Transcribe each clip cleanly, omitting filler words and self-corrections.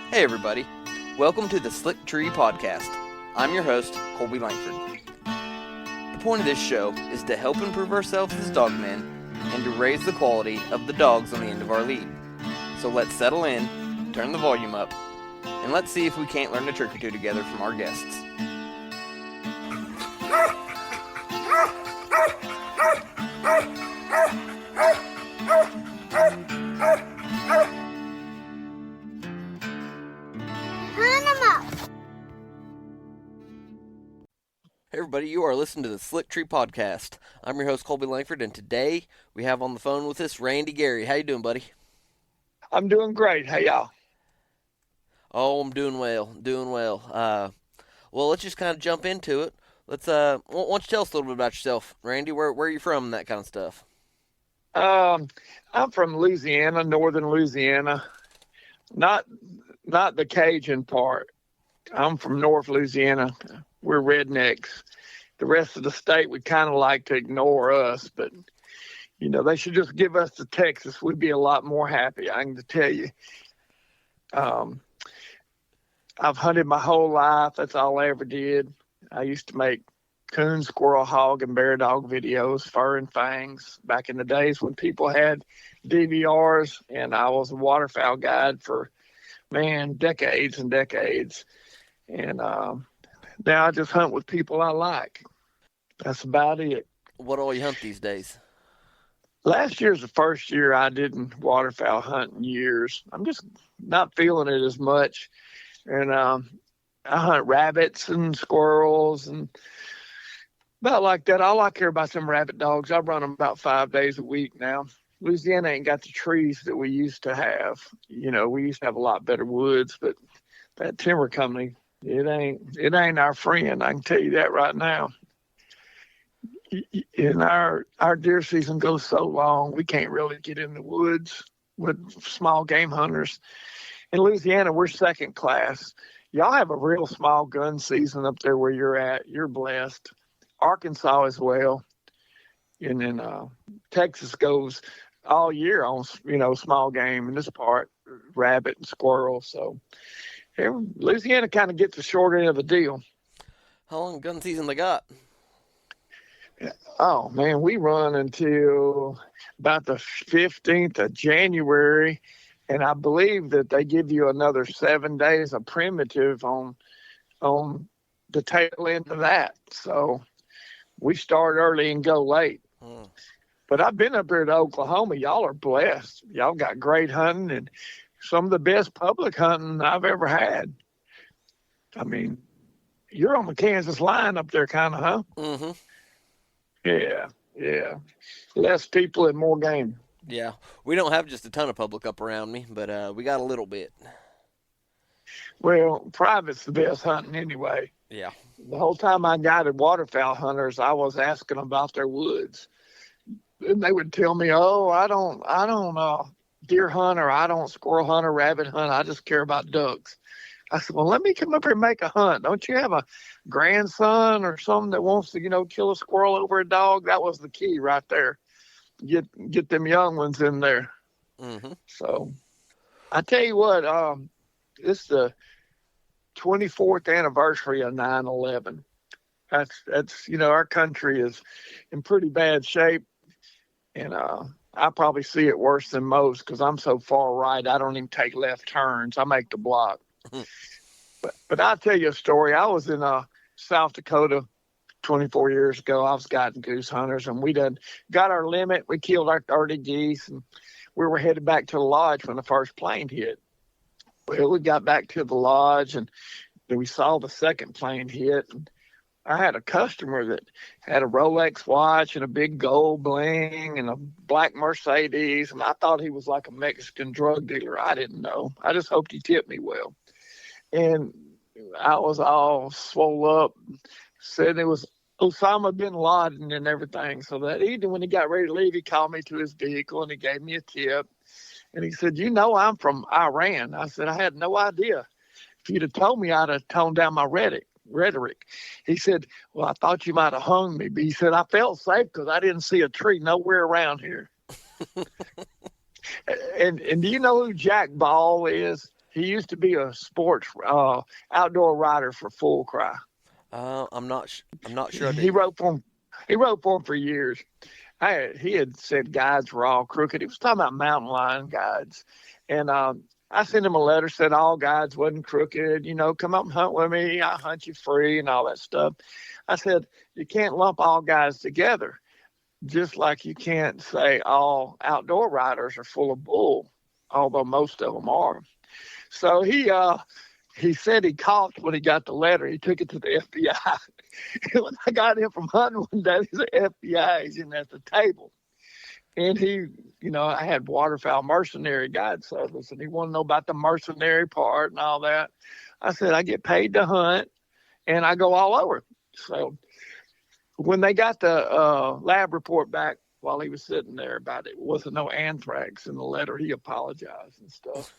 Hey everybody, welcome to the Slick Tree Podcast. I'm your host, Colby Langford. The point of this show is to help improve ourselves as dogmen and to raise the quality of the dogs on the end of our lead. So let's settle in, turn the volume up, and let's see if we can't learn a trick or two together from our guests. Hey everybody, you are listening to the Slick Tree Podcast. I'm your host, Colby Langford, and today we have on the phone with us Randy Gary. How you doing, buddy? I'm doing great. Hey, y'all. Oh, I'm doing well. Well, let's just kind of jump into it. Why don't you tell us a little bit about yourself, Randy? Where are you from, and that kind of stuff? I'm from Louisiana, northern Louisiana. Not not the Cajun part. I'm from North Louisiana. We're rednecks. The rest of the state would kind of like to ignore us, but they should just give us to Texas. We'd be a lot more happy. I can tell you. Um, I've hunted my whole life. That's all I ever did. I used to make coon, squirrel, hog, and bear dog videos, fur and fangs, back in the days when people had DVRs, and I was a waterfowl guide for, decades and decades. And now I just hunt with people I like. That's about it. What all you hunt these days? Last year's the first year I didn't waterfowl hunt in years. I'm just not feeling it as much. And I hunt rabbits and squirrels and about like that. All I care about some rabbit dogs. I run them about 5 days a week now. Louisiana ain't got the trees that we used to have. We used to have a lot better woods, but that timber company, it ain't our friend. I can tell you that right now. And our deer season goes so long, we can't really get in the woods with small game hunters. In Louisiana, we're second class. Y'all have a real small gun season up there where you're at. You're blessed. Arkansas as well. And then Texas goes all year on, small game in this part, rabbit and squirrel. So Louisiana kind of gets the short end of the deal. How long gun season they got? Oh, man, we run until about the 15th of January. And I believe that they give you another 7 days of primitive on the tail end of that. So we start early and go late. But I've been up here to Oklahoma. Y'all are blessed. Y'all got great hunting and some of the best public hunting I've ever had. I mean, you're on the Kansas line up there, kind of, huh? Mm-hmm. Yeah. Less people and more game. Yeah, we don't have just a ton of public up around me, but we got a little bit. Well, private's the best hunting anyway. Yeah. The whole time I guided waterfowl hunters, I was asking about their woods. And they would tell me, "Oh, I don't deer hunt, or I don't squirrel hunt or rabbit hunt. I just care about ducks." I said, "Well, let me come up here and make a hunt. Don't you have a grandson or something that wants to, kill a squirrel over a dog?" That was the key right there. Get them young ones in there. Mm-hmm. So I tell you what, it's the 24th anniversary of 9/11. That's our country is in pretty bad shape, and I probably see it worse than most because I'm so far right. I don't even take left turns. I make the block. But I'll tell you a story. I was in South Dakota 24 years ago. I was guiding goose hunters, and we done got our limit. We killed our 30 geese, and we were headed back to the lodge when the first plane hit. Well, we got back to the lodge, and then we saw the second plane hit. And I had a customer that had a Rolex watch and a big gold bling and a black Mercedes, and I thought he was like a Mexican drug dealer. I didn't know. I just hoped he tipped me well. And I was all swole up, said it was Osama bin Laden and everything. So that evening when he got ready to leave, he called me to his vehicle and he gave me a tip. And he said, "I'm from Iran." I said, "I had no idea. If you'd have told me, I'd have toned down my rhetoric." He said, "Well, I thought you might have hung me." But he said, "I felt safe because I didn't see a tree nowhere around here." And do you know who Jack Ball is? He used to be a sports outdoor rider for Full Cry. I'm not sure I He do. wrote for him. He wrote for him for years. He had said guides were all crooked. He was talking about mountain lion guides, and I sent him a letter said all guides wasn't crooked. Come up and hunt with me. I hunt you free and all that stuff. I said you can't lump all guys together, just like you can't say all outdoor riders are full of bull, although most of them are. So he said he coughed when he got the letter. He took it to the FBI. When I got him from hunting one day, the FBI agent at the table. And I had waterfowl mercenary guide service, and he wanted to know about the mercenary part and all that. I said, I get paid to hunt, and I go all over. So when they got the lab report back while he was sitting there about it, wasn't no anthrax in the letter. He apologized and stuff.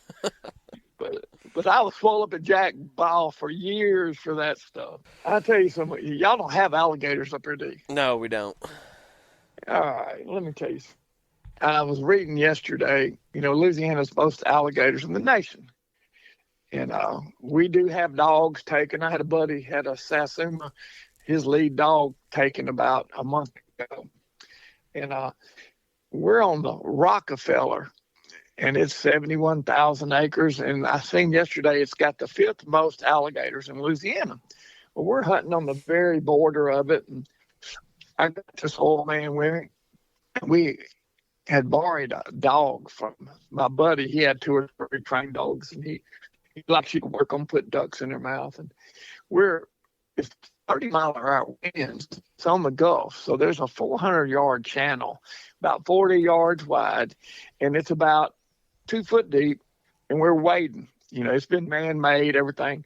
But I was full up a Jack Ball for years for that stuff. I'll tell you something. Y'all don't have alligators up here, do you? No, we don't. All right, let me tell you. I was reading yesterday, Louisiana's most alligators in the nation. And we do have dogs taken. I had a buddy had a Satsuma, his lead dog taken about a month ago. And we're on the Rockefeller, and it's 71,000 acres. And I seen yesterday it's got the 5th most alligators in Louisiana. Well, we're hunting on the very border of it. And I got this old man with me. We had borrowed a dog from my buddy. He had 2 or 3 trained dogs, and he likes you to work on put ducks in their mouth. And it's 30-mile-an-hour winds. It's on the Gulf. So there's a 400-yard channel, about 40 yards wide, and it's about 2 foot deep, and we're wading. It's been man-made, everything.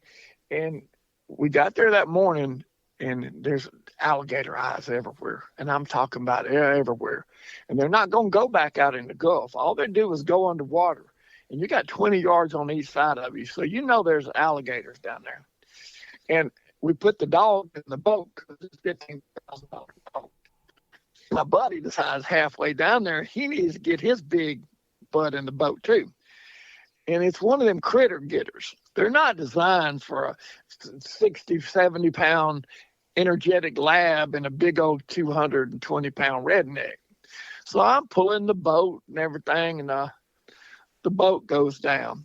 And we got there that morning, and there's alligator eyes everywhere. And I'm talking about everywhere. And they're not going to go back out in the Gulf. All they do is go underwater. And you got 20 yards on each side of you. So there's alligators down there. And we put the dog in the boat because it's $15,000 dog. My buddy decides halfway down there, he needs to get his big butt in the boat too. And it's one of them critter getters. They're not designed for a 60, 70-pound energetic lab and a big old 220-pound redneck. So I'm pulling the boat and everything, and the boat goes down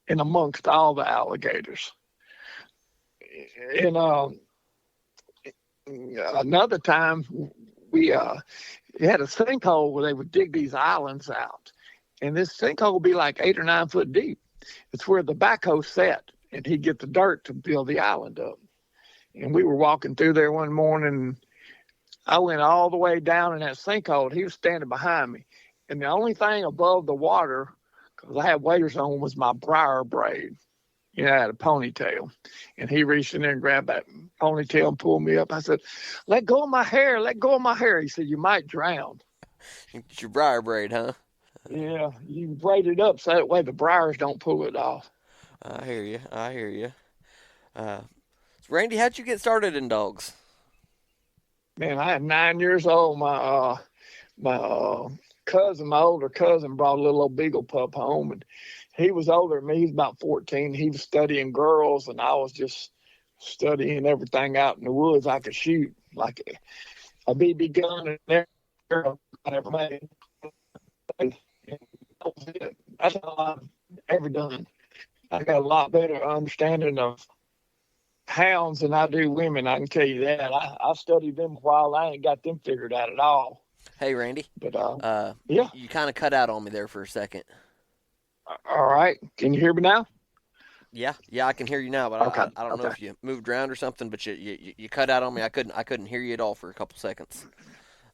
in amongst all the alligators. And another time, we had a sinkhole where they would dig these islands out. And this sinkhole would be like 8 or 9 foot deep. It's where the backhoe sat, and he'd get the dirt to build the island up. And we were walking through there one morning. I went all the way down in that sinkhole. He was standing behind me. And the only thing above the water, because I had waders on, was my briar braid. I had a ponytail. And he reached in there and grabbed that ponytail and pulled me up. I said, let go of my hair. Let go of my hair. He said, you might drown. It's your briar braid, huh? Yeah, you braid it up so that way the briars don't pull it off. I hear you. Randy, how'd you get started in dogs? Man, I had 9 years old. My cousin, my older cousin, brought a little old beagle pup home, and he was older than me. He was about 14. He was studying girls, and I was just studying everything out in the woods I could shoot, like a BB gun and everything I ever made. That was it. That's all I've ever done. I got a lot better understanding of hounds than I do women. I can tell you that. I studied them a while. I ain't got them figured out at all. Hey, Randy. But yeah, you kind of cut out on me there for a second. All right. Can you hear me now? Yeah, I can hear you now, but okay. I don't know if you moved around or something, but you cut out on me. I couldn't hear you at all for a couple seconds.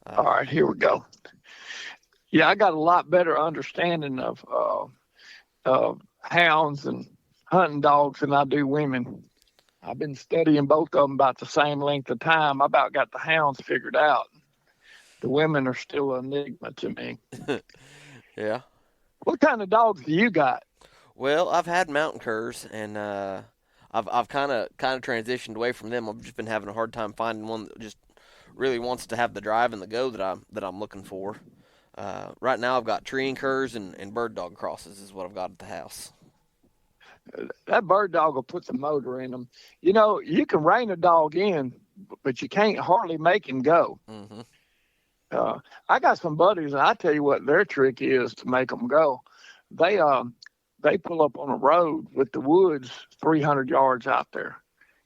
All right, here we go. Yeah, I got a lot better understanding of hounds and hunting dogs than I do women. I've been studying both of them about the same length of time. I about got the hounds figured out. The women are still an enigma to me. Yeah. What kind of dogs do you got? Well, I've had mountain curs, and I've kind of transitioned away from them. I've just been having a hard time finding one that just really wants to have the drive and the go that I'm looking for. Right now, I've got treeing curs and bird dog crosses is what I've got at the house. that bird dog will put the motor in them. You know, you can rein a dog in, but you can't hardly make him go. Mm-hmm. I got some buddies, and I tell you what their trick is to make them go. They pull up on a road with the woods 300 yards out there,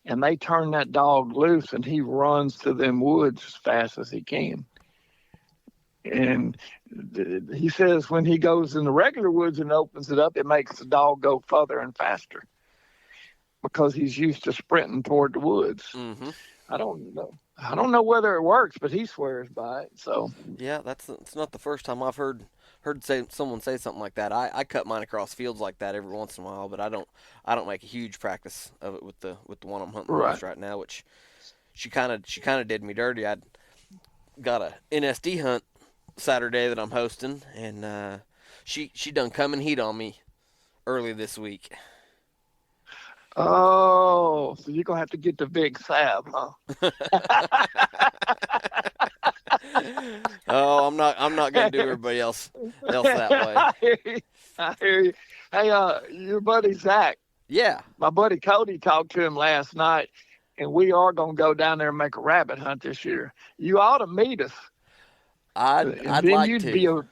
and they turn that dog loose, and he runs to them woods as fast as he can. And he says when he goes in the regular woods and opens it up, it makes the dog go further and faster because he's used to sprinting toward the woods. Mm-hmm. I don't know whether it works, but he swears by it. So yeah, it's not the first time I've heard someone say something like that. I cut mine across fields like that every once in a while, but I don't make a huge practice of it with the one I'm hunting right now, which she kind of did me dirty. I got a NSD hunt Saturday that I'm hosting, and she done come and heat on me early this week. Oh, so you're gonna have to get the big Sab, huh? Oh, I'm not gonna do everybody else that way. I hear you. Hey, your buddy Zach. Yeah. My buddy Cody talked to him last night, and we are gonna go down there and make a rabbit hunt this year. You ought to meet us. I'd like to.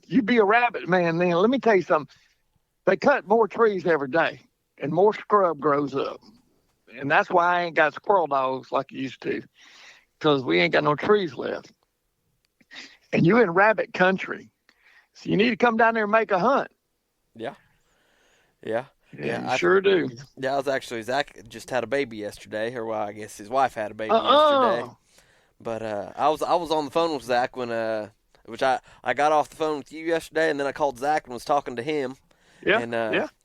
You'd be a rabbit man then. Let me tell you something. They cut more trees every day, and more scrub grows up. And that's why I ain't got squirrel dogs like I used to, because we ain't got no trees left. And you in rabbit country, so you need to come down there and make a hunt. Yeah. I sure do. Yeah, Zach just had a baby yesterday, or well, I guess his wife had a baby yesterday. But I was on the phone with Zach when which I got off the phone with you yesterday, and then I called Zach and was talking to him. Yeah.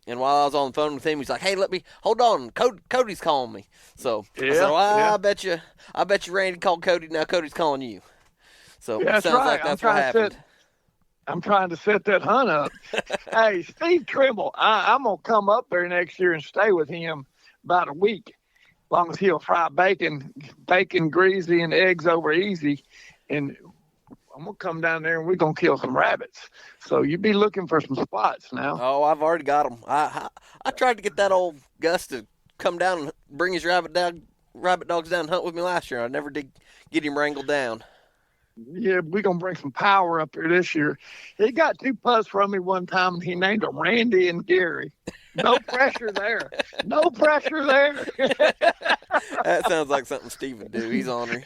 And while I was on the phone with him, he's like, "Hey, hold on, Cody's calling me." So I said, "Well, I bet you Randy called Cody. Now Cody's calling you." So yeah, it sounds like that's what happened. I'm trying to set that hunt up. Hey, Steve Trimble, I'm gonna come up there next year and stay with him about a week, as long as he'll fry bacon greasy and eggs over easy, and I'm gonna come down there and we're gonna kill some rabbits. So you be looking for some spots now. Oh, I've already got them. I tried to get that old Gus to come down and bring his rabbit dogs down and hunt with me last year. I never did get him wrangled down. Yeah, we're going to bring some power up here this year. He got 2 putts from me one time, and he named them Randy and Gary. No pressure there. No pressure there. That sounds like something Steve would do. He's on her.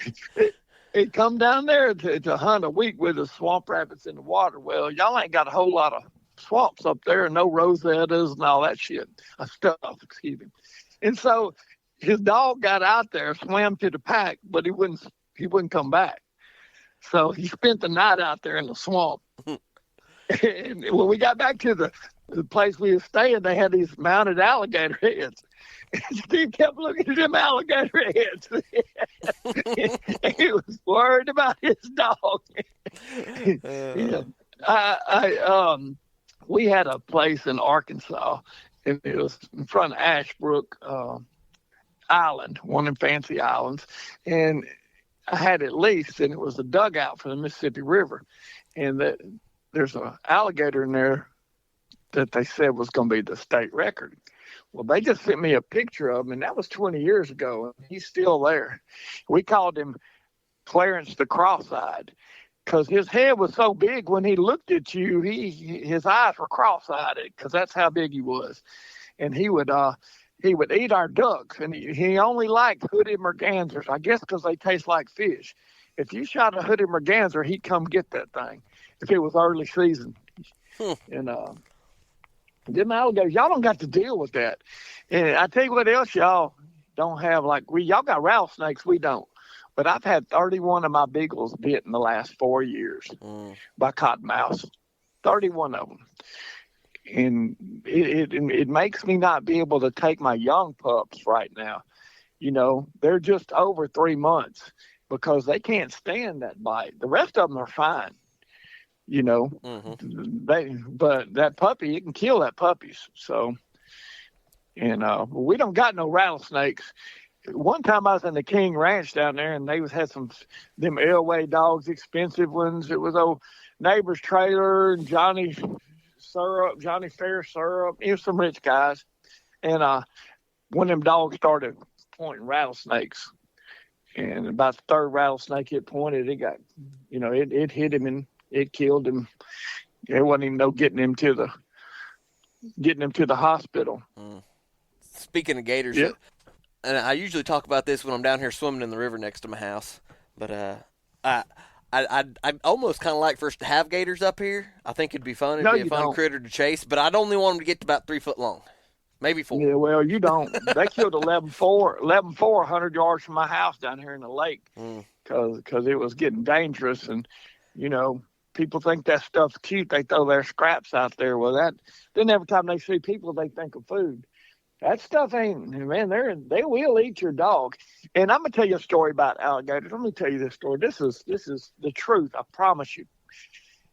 He come down there to hunt a week with the swamp rabbits in the water. Well, y'all ain't got a whole lot of swamps up there, and no rosettas and all that stuff, excuse me. And so his dog got out there, swam to the pack, but he wouldn't come back. So he spent the night out there in the swamp. And when we got back to the place we were staying, they had these mounted alligator heads. And Steve kept looking at them alligator heads. He was worried about his dog. We had a place in Arkansas, and it was in front of Ashbrook Island, one of them fancy islands. And I had it leased, and it was a dugout for the Mississippi River. And there's an alligator in there that they said was going to be the state record. Well, they just sent me a picture of him, and that was 20 years ago, and he's still there. We called him Clarence the Cross-Eyed because his head was so big when he looked at you, his eyes were cross-eyed because that's how big he was. And he would eat our ducks, and he only liked hooded mergansers, I guess because they taste like fish. If you shot a hooded merganser, he'd come get that thing if it was early season. And them alligators, y'all don't got to deal with that. And I tell you what else y'all don't have, y'all got rattlesnakes, we don't. But I've had 31 of my beagles bit in the last 4 years by cottonmouths, 31 of them. And it makes me not be able to take my young pups right now. You know, they're just over 3 months because they can't stand that bite. The rest of them are fine. You know, but that puppy, it can kill that puppies. So, and we don't got no rattlesnakes. One time I was in the King Ranch down there, and they had them Elway dogs, expensive ones. It was old neighbor's trailer and Johnny Fair Syrup. It was some rich guys. And one of them dogs started pointing rattlesnakes. And about the third rattlesnake it pointed, it got, it hit him and it killed him. There wasn't even no getting him to the hospital. Speaking of gators, Yeah. and I usually talk about this when I'm down here swimming in the river next to my house, but I almost kind of like for us to have gators up here. I think it'd be fun. It'd No, be a you fun don't. critter to chase, but I'd only want them to get to about 3 foot long, maybe 4. Yeah, well, you don't. They killed 11-4, 100 yards from my house down here in the lake because it was getting dangerous. And, people think that stuff's cute. They throw their scraps out there. Well, then every time they see people, they think of food. That stuff ain't, man, they will eat your dog. And I'm going to tell you a story about alligators. Let me tell you this story. This is the truth. I promise you.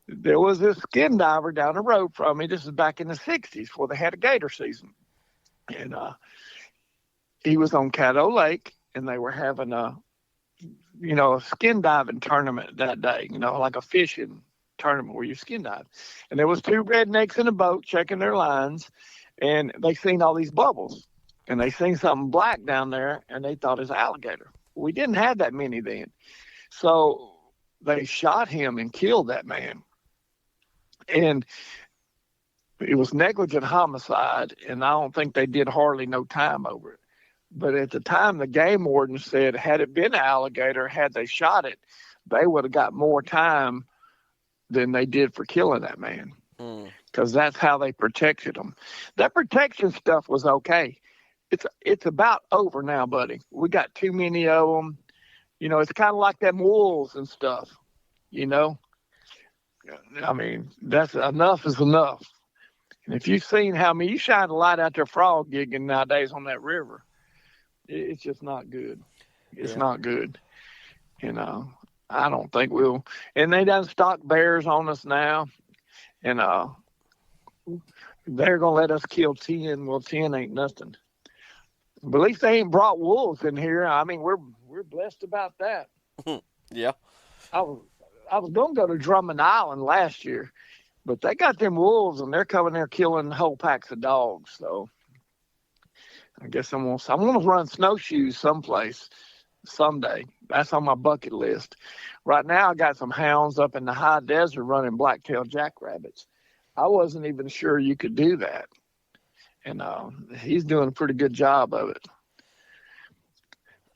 There was this skin diver down the road from me. This is back in the 60s where they had a gator season. And he was on Caddo Lake, and they were having a skin diving tournament that day, like a fishing tournament where you skin dive. And there was 2 rednecks in a boat checking their lines, and they seen all these bubbles, and they seen something black down there, and they thought it was alligator. We didn't have that many then. So they shot him and killed that man. And it was negligent homicide, and I don't think they did hardly no time over it. But at the time, the game warden said, had it been an alligator, had they shot it, they would have got more time than they did for killing that man. Because that's how they protected them. That protection stuff was okay. It's about over now, buddy. We got too many of them. It's kind of like them wolves and stuff. I mean, that's enough is enough. And if you've seen you shine a light out there frog gigging nowadays on that river, it's just not good. It's not good. I don't think we'll. And they done stock bears on us now, and they're gonna let us kill 10. Well, 10 ain't nothing. But at least they ain't brought wolves in here. I mean, we're blessed about that. Yeah. I was gonna go to Drummond Island last year, but they got them wolves, and they're coming there killing whole packs of dogs. So I guess I'm gonna run snowshoes someplace someday. That's on my bucket list. Right now, I got some hounds up in the high desert running black-tailed jackrabbits. I wasn't even sure you could do that, and he's doing a pretty good job of it.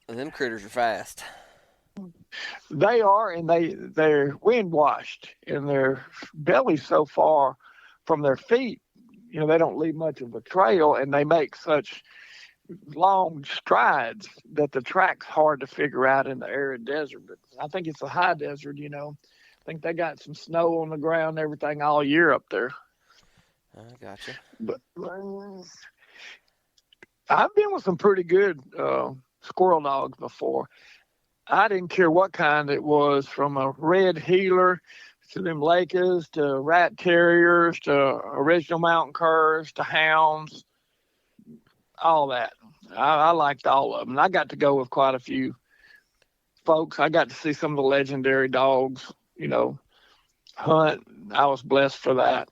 And them critters are fast. They are, and they're wind washed, and their belly's so far from their feet, they don't leave much of a trail, and they make such long strides that the track's hard to figure out in the arid desert. But I think it's a high desert, I think they got some snow on the ground and everything all year up there. I gotcha. But I've been with some pretty good squirrel dogs before. I didn't care what kind it was, from a red heeler to them Lakers to rat terriers to original mountain curs to hounds, all that. I liked all of them. And I got to go with quite a few folks. I got to see some of the legendary dogs, hunt. I was blessed for that.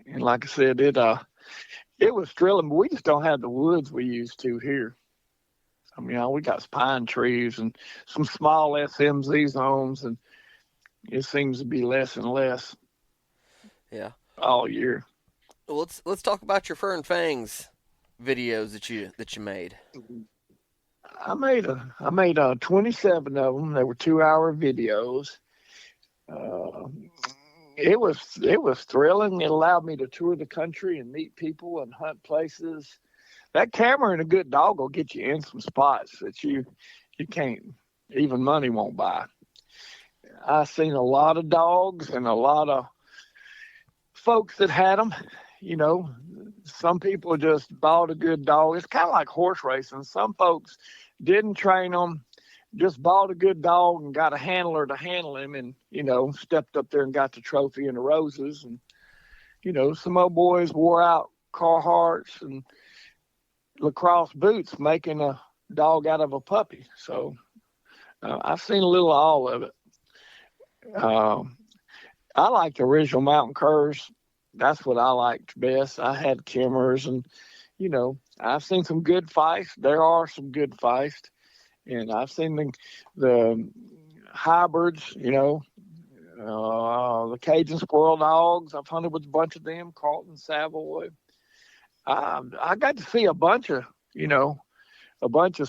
And like I said, it was thrilling, but we just don't have the woods we used to here. I mean, we got pine trees and some small SMZ zones, and it seems to be less and less. Yeah. All year. Well, let's talk about your Fur and Fangs videos that you made. I made 27 of them. They were 2-hour videos. It was thrilling. It allowed me to tour the country and meet people and hunt places. That camera and a good dog will get you in some spots that you can't, even money won't buy. I've seen a lot of dogs and a lot of folks that had them. Some people just bought a good dog. It's kind of like horse racing. Some folks didn't train them, just bought a good dog and got a handler to handle him, and stepped up there and got the trophy and the roses. And some old boys wore out Carhartts and lacrosse boots making a dog out of a puppy. So I've seen a little of all of it. I like the original mountain curs. That's what I liked best. I had Kimmers and I've seen some good fights. There are some good fights, and I've seen the hybrids. The Cajun squirrel dogs. I've hunted with a bunch of them, Carlton Savoy. I got to see a bunch of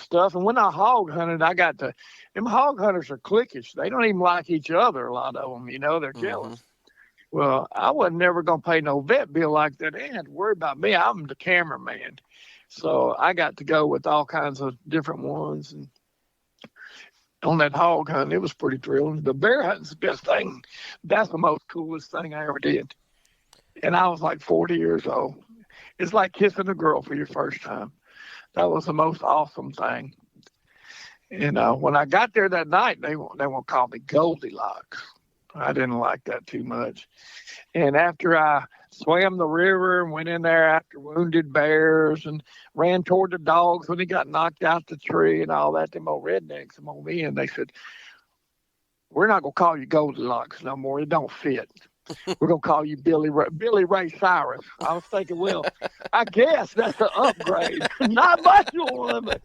stuff. And when I hog hunted, them hog hunters are cliquish. They don't even like each other, a lot of them, they're jealous. Well, I wasn't never going to pay no vet bill like that. They didn't have to worry about me. I'm the cameraman. So I got to go with all kinds of different ones. And on that hog hunt, it was pretty thrilling. The bear hunting's the best thing. That's the most coolest thing I ever did. And I was like 40 years old. It's like kissing a girl for your first time. That was the most awesome thing. And when I got there that night, they won't call me Goldilocks. I didn't like that too much. And after I swam the river and went in there after wounded bears and ran toward the dogs when he got knocked out the tree and all that, them old rednecks come on me and they said, "We're not going to call you Goldilocks no more. It don't fit. We're going to call you Billy Ray Cyrus." I was thinking, well, I guess that's an upgrade. Not much of one, but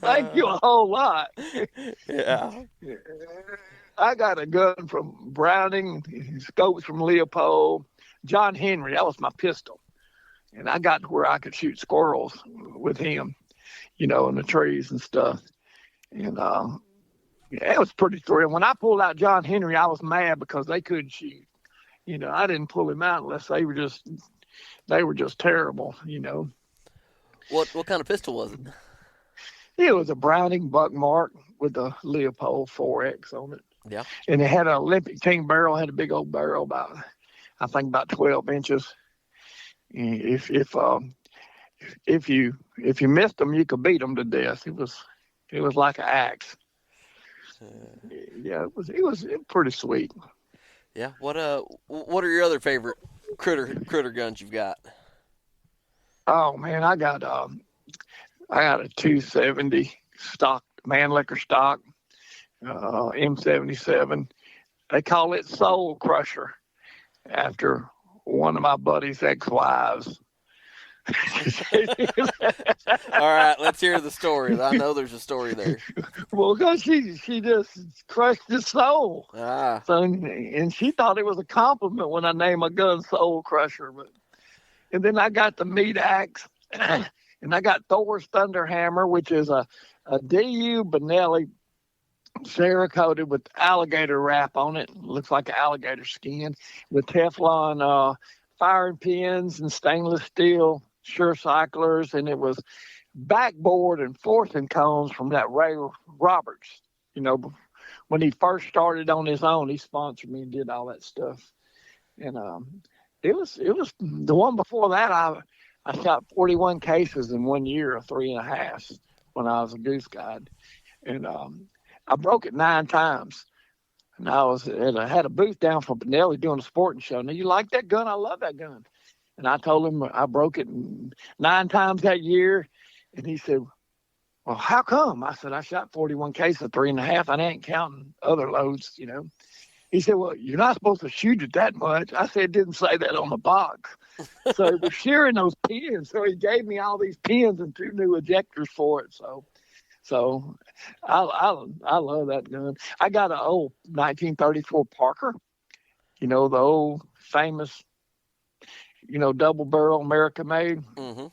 thank you a whole lot. Yeah. I got a gun from Browning, scopes from Leopold, John Henry. That was my pistol. And I got to where I could shoot squirrels with him, in the trees and stuff. And it was pretty thrilling. When I pulled out John Henry, I was mad because they couldn't shoot. I didn't pull him out unless they were just terrible. What kind of pistol was it? It was a Browning Buckmark with a Leopold 4X on it. Yeah. And it had an Olympic team barrel. Had a big old barrel about 12 inches. If you missed them, you could beat them to death. It was like an axe. Yeah, it was pretty sweet. Yeah. What are your other favorite critter guns you've got? Oh man, I got a 270 stock Mannlicher stock, M77. They call it Soul Crusher after one of my buddy's ex-wives. All right, let's hear the story. I know there's a story there. Well, because she just crushed his soul. Ah. So, and she thought it was a compliment when I named my gun Soul Crusher. And then I got the meat axe, and I got Thor's Thunderhammer, which is a DU Benelli Cerakoted with alligator wrap on it. Looks like an alligator skin with Teflon firing pins and stainless steel Sure Cyclers, and it was backboard and forcing cones from that Ray Roberts. When he first started on his own, he sponsored me and did all that stuff. And it was the one before that. I shot 41 cases in 1 year, or 3.5, when I was a goose guide, and I broke it 9 times. And I had a booth down from Benelli doing a sporting show. Now, you like that gun? I love that gun. And I told him I broke it 9 times that year. And he said, "Well, how come?" I said, "I shot 41 cases, 3.5. I ain't counting other loads, He said, "Well, you're not supposed to shoot it that much." I said, "It didn't say that on the box." So he was shearing those pins. So he gave me all these pins and 2 new ejectors for it. So I love that gun. I got an old 1934 Parker, the old famous, double barrel American made. Mm-hmm.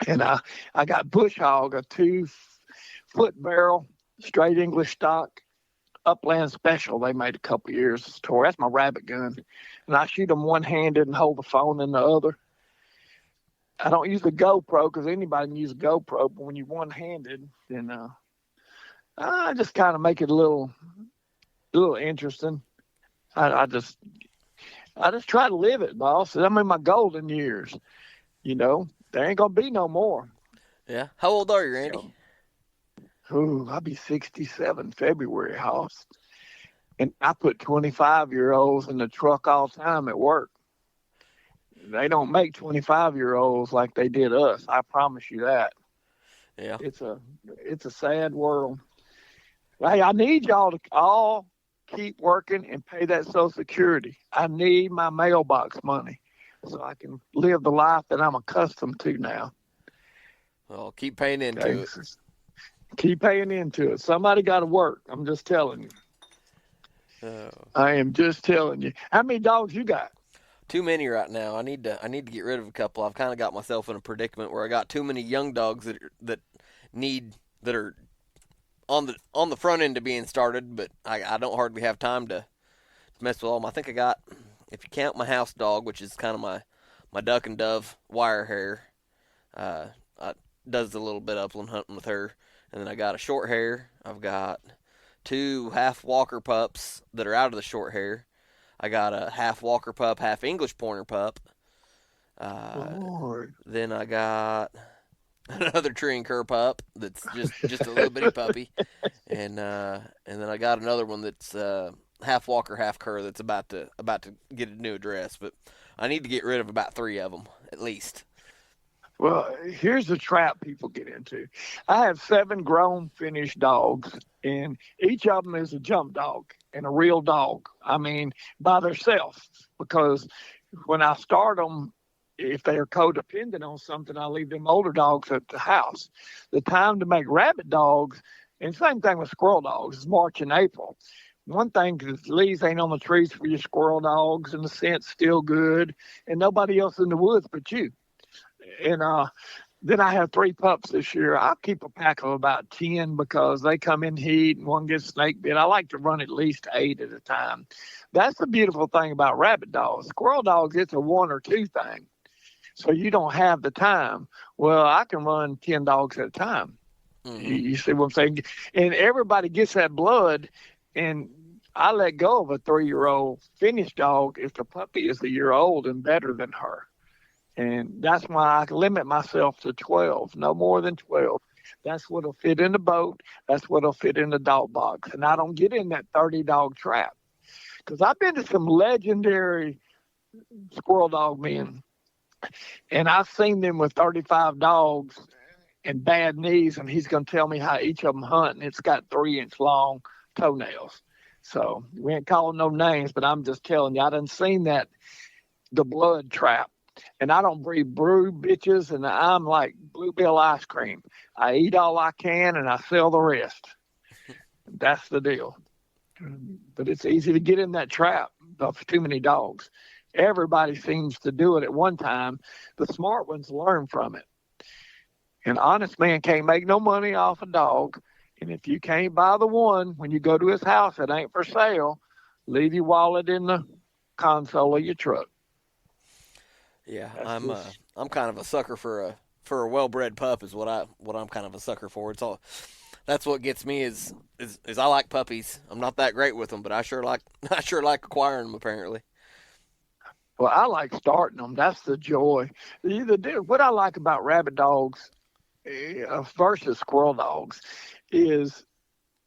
And I got Bush Hog, a 2-foot barrel, straight English stock, Upland Special. They made a couple years. That's my rabbit gun. And I shoot them one-handed and hold the phone in the other. I don't use the GoPro because anybody can use a GoPro, but when you're one-handed, then I just kind of make it a little interesting. I just try to live it, boss. I'm in my golden years. There ain't gonna be no more. Yeah. How old are you, Randy? I'll be 67 February, house. And I put 25-year-olds in the truck all the time at work. They don't make 25-year-olds like they did us. I promise you that. Yeah. It's a sad world. Hey, I need y'all to all keep working and pay that Social Security. I need my mailbox money. so I can live the life that I'm accustomed to now. Well, keep paying into Okay? it. Keep paying into it. Somebody got to work. I'm just telling you. I am just telling you. How many dogs you got? Too many right now. I need to get rid of a couple. I've kind of got myself in a predicament where I got too many young dogs that are on the front end of being started, but I don't hardly have time to mess with all them. I think I got, if you count my house dog, which is kind of my duck and dove wire hair, I does a little bit upland hunting with her, and then I got a short hair. I've got 2 half Walker pups that are out of the short hair. I got a half Walker pup, half English Pointer pup. Then I got another tree and cur pup that's just a little bitty puppy, and then I got another one that's half Walker, half cur that's about to get a new address. But I need to get rid of about 3 of them at least. Well, here's the trap people get into. I have 7 grown finished dogs, and each of them is a jump dog and a real dog. I mean, by themselves, because when I start them, if they're codependent on something, I leave them older dogs at the house. The time to make rabbit dogs, and same thing with squirrel dogs, is March and April. One thing is leaves ain't on the trees for your squirrel dogs, and the scent's still good, and nobody else in the woods but you. And then I have 3 pups this year. I'll keep a pack of about 10 because they come in heat and one gets snake bit. I like to run at least 8 at a time. That's the beautiful thing about rabbit dogs. Squirrel dogs, it's a 1 or 2 thing. So you don't have the time. Well, I can run 10 dogs at a time. Mm-hmm. You see what I'm saying? And everybody gets that blood, and I let go of a 3-year-old finished dog if the puppy is a year old and better than her. And that's why I limit myself to 12, no more than 12. That's what'll fit in the boat. That's what'll fit in the dog box. And I don't get in that 30-dog trap. Because I've been to some legendary squirrel dog men, and I've seen them with 35 dogs and bad knees, and he's going to tell me how each of them hunt, and it's got 3-inch long toenails. So we ain't calling no names, but I'm just telling you, I done seen that, the blood trap. And I don't breed brood bitches, and I'm like Bluebell ice cream. I eat all I can, and I sell the rest. That's the deal. But it's easy to get in that trap of too many dogs. Everybody seems to do it at one time. The smart ones learn from it. An honest man can't make no money off a dog. And if you can't buy the one, when you go to his house, it ain't for sale. Leave your wallet in the console of your truck. Yeah, I'm kind of a sucker for a well-bred pup is what I'm kind of a sucker for. It's all that's what gets me is I like puppies. I'm not that great with them, but I sure like acquiring them apparently. Well, I like starting them. That's the joy. What I like about rabbit dogs versus squirrel dogs is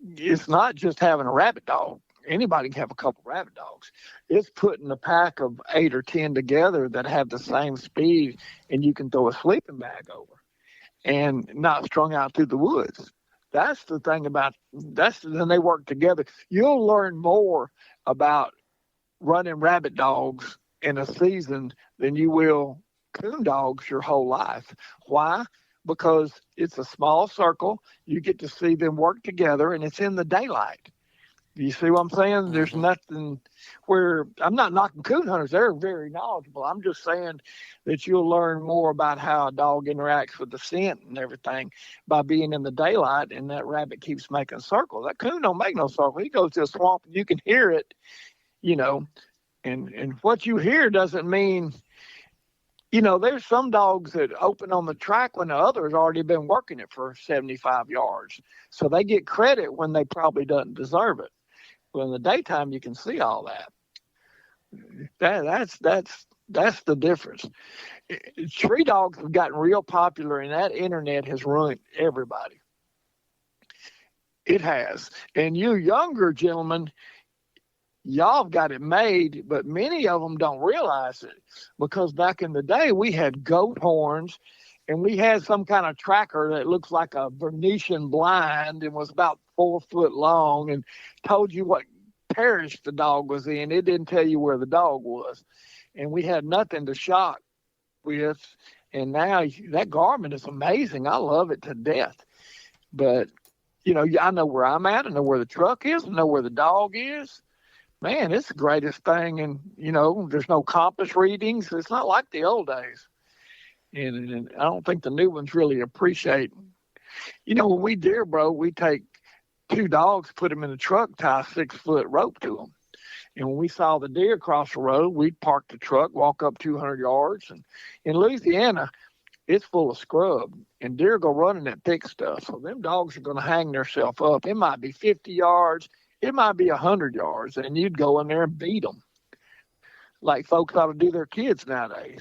it's not just having a rabbit dog. Anybody can have a couple rabbit dogs. It's putting a pack of 8 or 10 together that have the same speed, and you can throw a sleeping bag over and not strung out through the woods. That's the thing then they work together. You'll learn more about running rabbit dogs in a season than you will coon dogs your whole life. Why? Because it's a small circle. You get to see them work together, and it's in the daylight. You see what I'm saying? There's nothing where I'm not knocking coon hunters. They're very knowledgeable. I'm just saying that you'll learn more about how a dog interacts with the scent and everything by being in the daylight, and that rabbit keeps making circles. That coon don't make no circle. He goes to a swamp and you can hear it, and what you hear doesn't mean, there's some dogs that open on the track when the other's already been working it for 75 yards. So they get credit when they probably doesn't deserve it. Well, in the daytime, you can see all that. That's the difference. Tree dogs have gotten real popular, and that internet has ruined everybody. It has. And you younger gentlemen, y'all have got it made, but many of them don't realize it because back in the day, we had goat horns, and we had some kind of tracker that looks like a Venetian blind and was about 4 foot long and told you what parish the dog was in. It didn't tell you where the dog was. and we had nothing to shot with. And now that Garmin is amazing. I love it to death. But, I know where I'm at. I know where the truck is. I know where the dog is. Man, it's the greatest thing. And, there's no compass readings. It's not like the old days. And I don't think the new ones really appreciate. When we deer bro, we take 2 dogs, put them in the truck, tie a 6-foot rope to them. And when we saw the deer cross the road, we'd park the truck, walk up 200 yards. And in Louisiana, it's full of scrub, and deer go running that thick stuff. So them dogs are going to hang themselves up. It might be 50 yards. It might be 100 yards, and you'd go in there and beat them like folks ought to do their kids nowadays.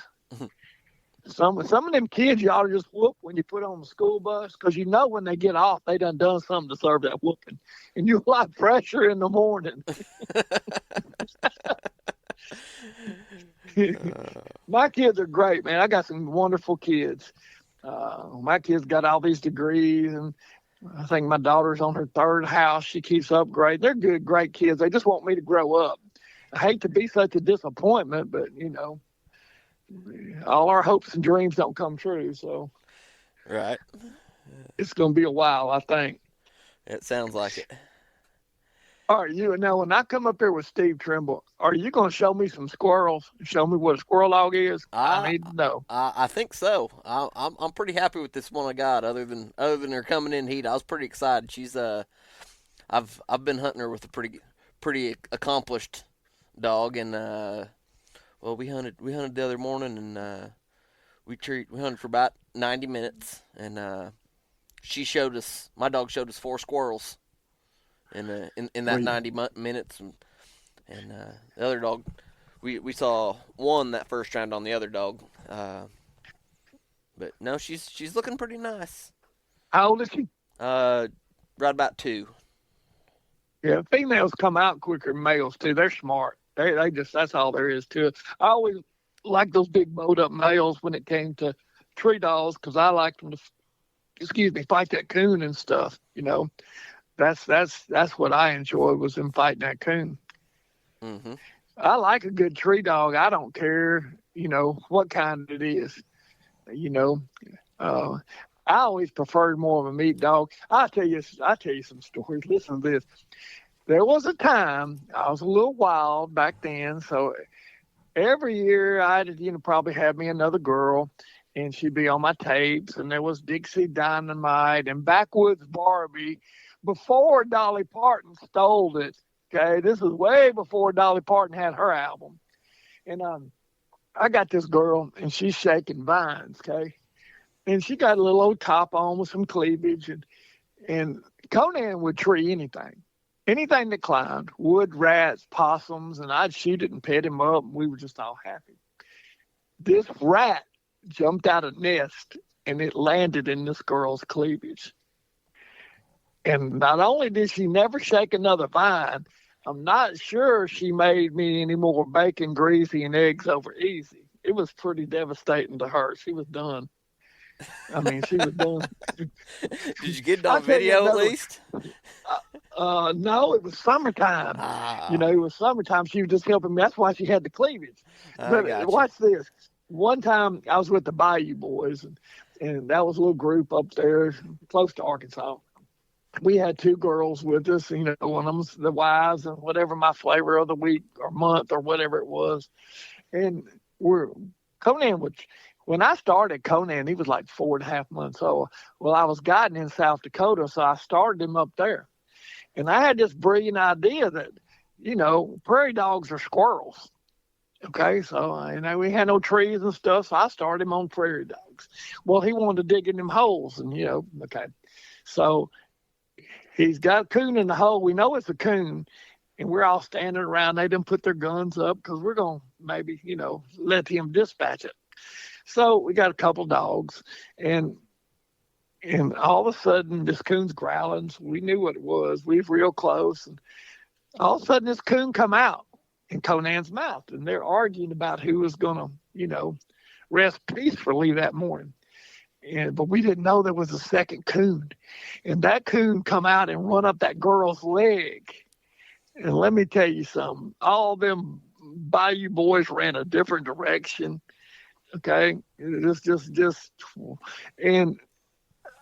Some of them kids you ought to just whoop when you put on the school bus, because when they get off, they done something to serve that whooping. And you apply pressure in the morning. My kids are great, man. I got some wonderful kids. My kids got all these degrees, and I think my daughter's on her 3rd house. She keeps upgrading. They're good, great kids. They just want me to grow up. I hate to be such a disappointment, but, all our hopes and dreams don't come true. So right, it's going to be a while, I think. It sounds like it. All right, now when I come up here with Steve Trimble, are you going to show me some squirrels? Show me what a squirrel dog is? I need to know. I think so. I'm pretty happy with this one I got. Other than her coming in heat, I was pretty excited. She's I've been hunting her with a pretty accomplished dog, and well, we hunted the other morning, and we hunted for about 90 minutes, and my dog showed us 4 squirrels in that 90 minutes, and the other dog, we saw one that first round on the other dog, but no, she's looking pretty nice. How old is she? Right about 2. Yeah, females come out quicker than males too. They're smart. They just, that's all there is to it. I always liked those big bowed up males when it came to tree dogs, because I liked them to, fight that coon and stuff. That's what I enjoyed, was them fighting that coon. Mm-hmm. I like a good tree dog. I don't care, what kind it is. I always preferred more of a meat dog. I'll tell you some stories. Listen to this. There was a time I was a little wild back then, so every year I'd probably have me another girl, and she'd be on my tapes, and there was Dixie Dynamite and Backwoods Barbie before Dolly Parton stole it. Okay, this was way before Dolly Parton had her album, and I got this girl, and she's shaking vines. Okay, and she got a little old top on with some cleavage, and Conan would tree anything that climbed, wood, rats, possums, and I'd shoot it and pet him up, and we were just all happy. This rat jumped out of nest, and it landed in this girl's cleavage. And not only did she never shake another vine, I'm not sure she made me any more bacon, greasy, and eggs over easy. It was pretty devastating to her. She was done. I mean, she was done. Did you get it on video at least? No, it was summertime. It was summertime. She was just helping me. That's why she had the cleavage. But watch this. One time I was with the Bayou Boys, and that was a little group up there close to Arkansas. We had 2 girls with us, one of them's the wives, and whatever my flavor of the week or month or whatever it was. And when I started Conan, he was like 4.5 months old. Well, I was guiding in South Dakota, so I started him up there. And I had this brilliant idea that, prairie dogs are squirrels. Okay, so, we had no trees and stuff, so I started him on prairie dogs. Well, he wanted to dig in them holes, and, okay. So he's got a coon in the hole. We know it's a coon, and we're all standing around. They didn't put their guns up because we're going to maybe, let him dispatch it. So we got a couple dogs, and all of a sudden this coon's growling. So we knew what it was. We was real close, and all of a sudden this coon come out in Conan's mouth, and they're arguing about who was going to, rest peacefully that morning. But we didn't know there was a second coon, and that coon come out and run up that girl's leg. And let me tell you something, all them Bayou boys ran a different direction. Okay, it's just, and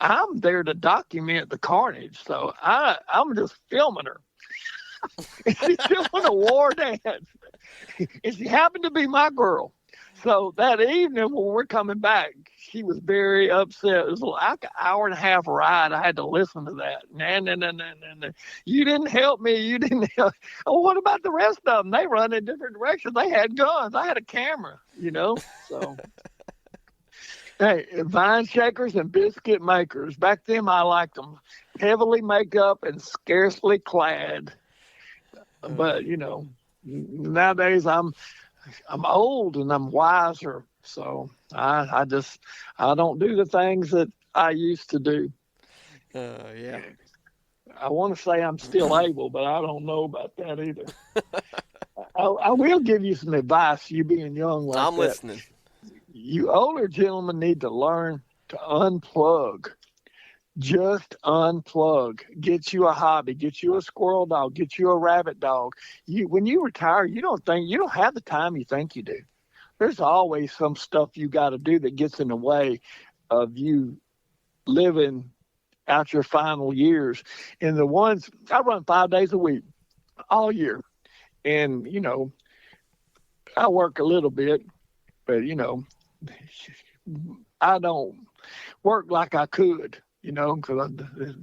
I'm there to document the carnage. So I'm just filming her. She's doing a war dance, and she happened to be my girl. So that evening when we're coming back, she was very upset. It was like an hour and a half ride. I had to listen to that. Nah. You didn't help me. You didn't help. Oh, what about the rest of them? They run in different directions. They had guns. I had a camera, So, hey, vine shakers and biscuit makers. Back then, I liked them heavily makeup and scarcely clad. But, nowadays I'm old and I'm wiser, so I don't do the things that I used to do. Yeah. I want to say I'm still able, but I don't know about that either. I will give you some advice. You being young like I'm that. listening. You older gentlemen need to learn to unplug. Just unplug. Get you a hobby. Get you a squirrel dog. Get you a rabbit dog. When you retire, you don't have the time you think you do. There's always some stuff you got to do that gets in the way of you living out your final years. And the ones I run 5 days a week, all year, and I work a little bit, but I don't work like I could. Because the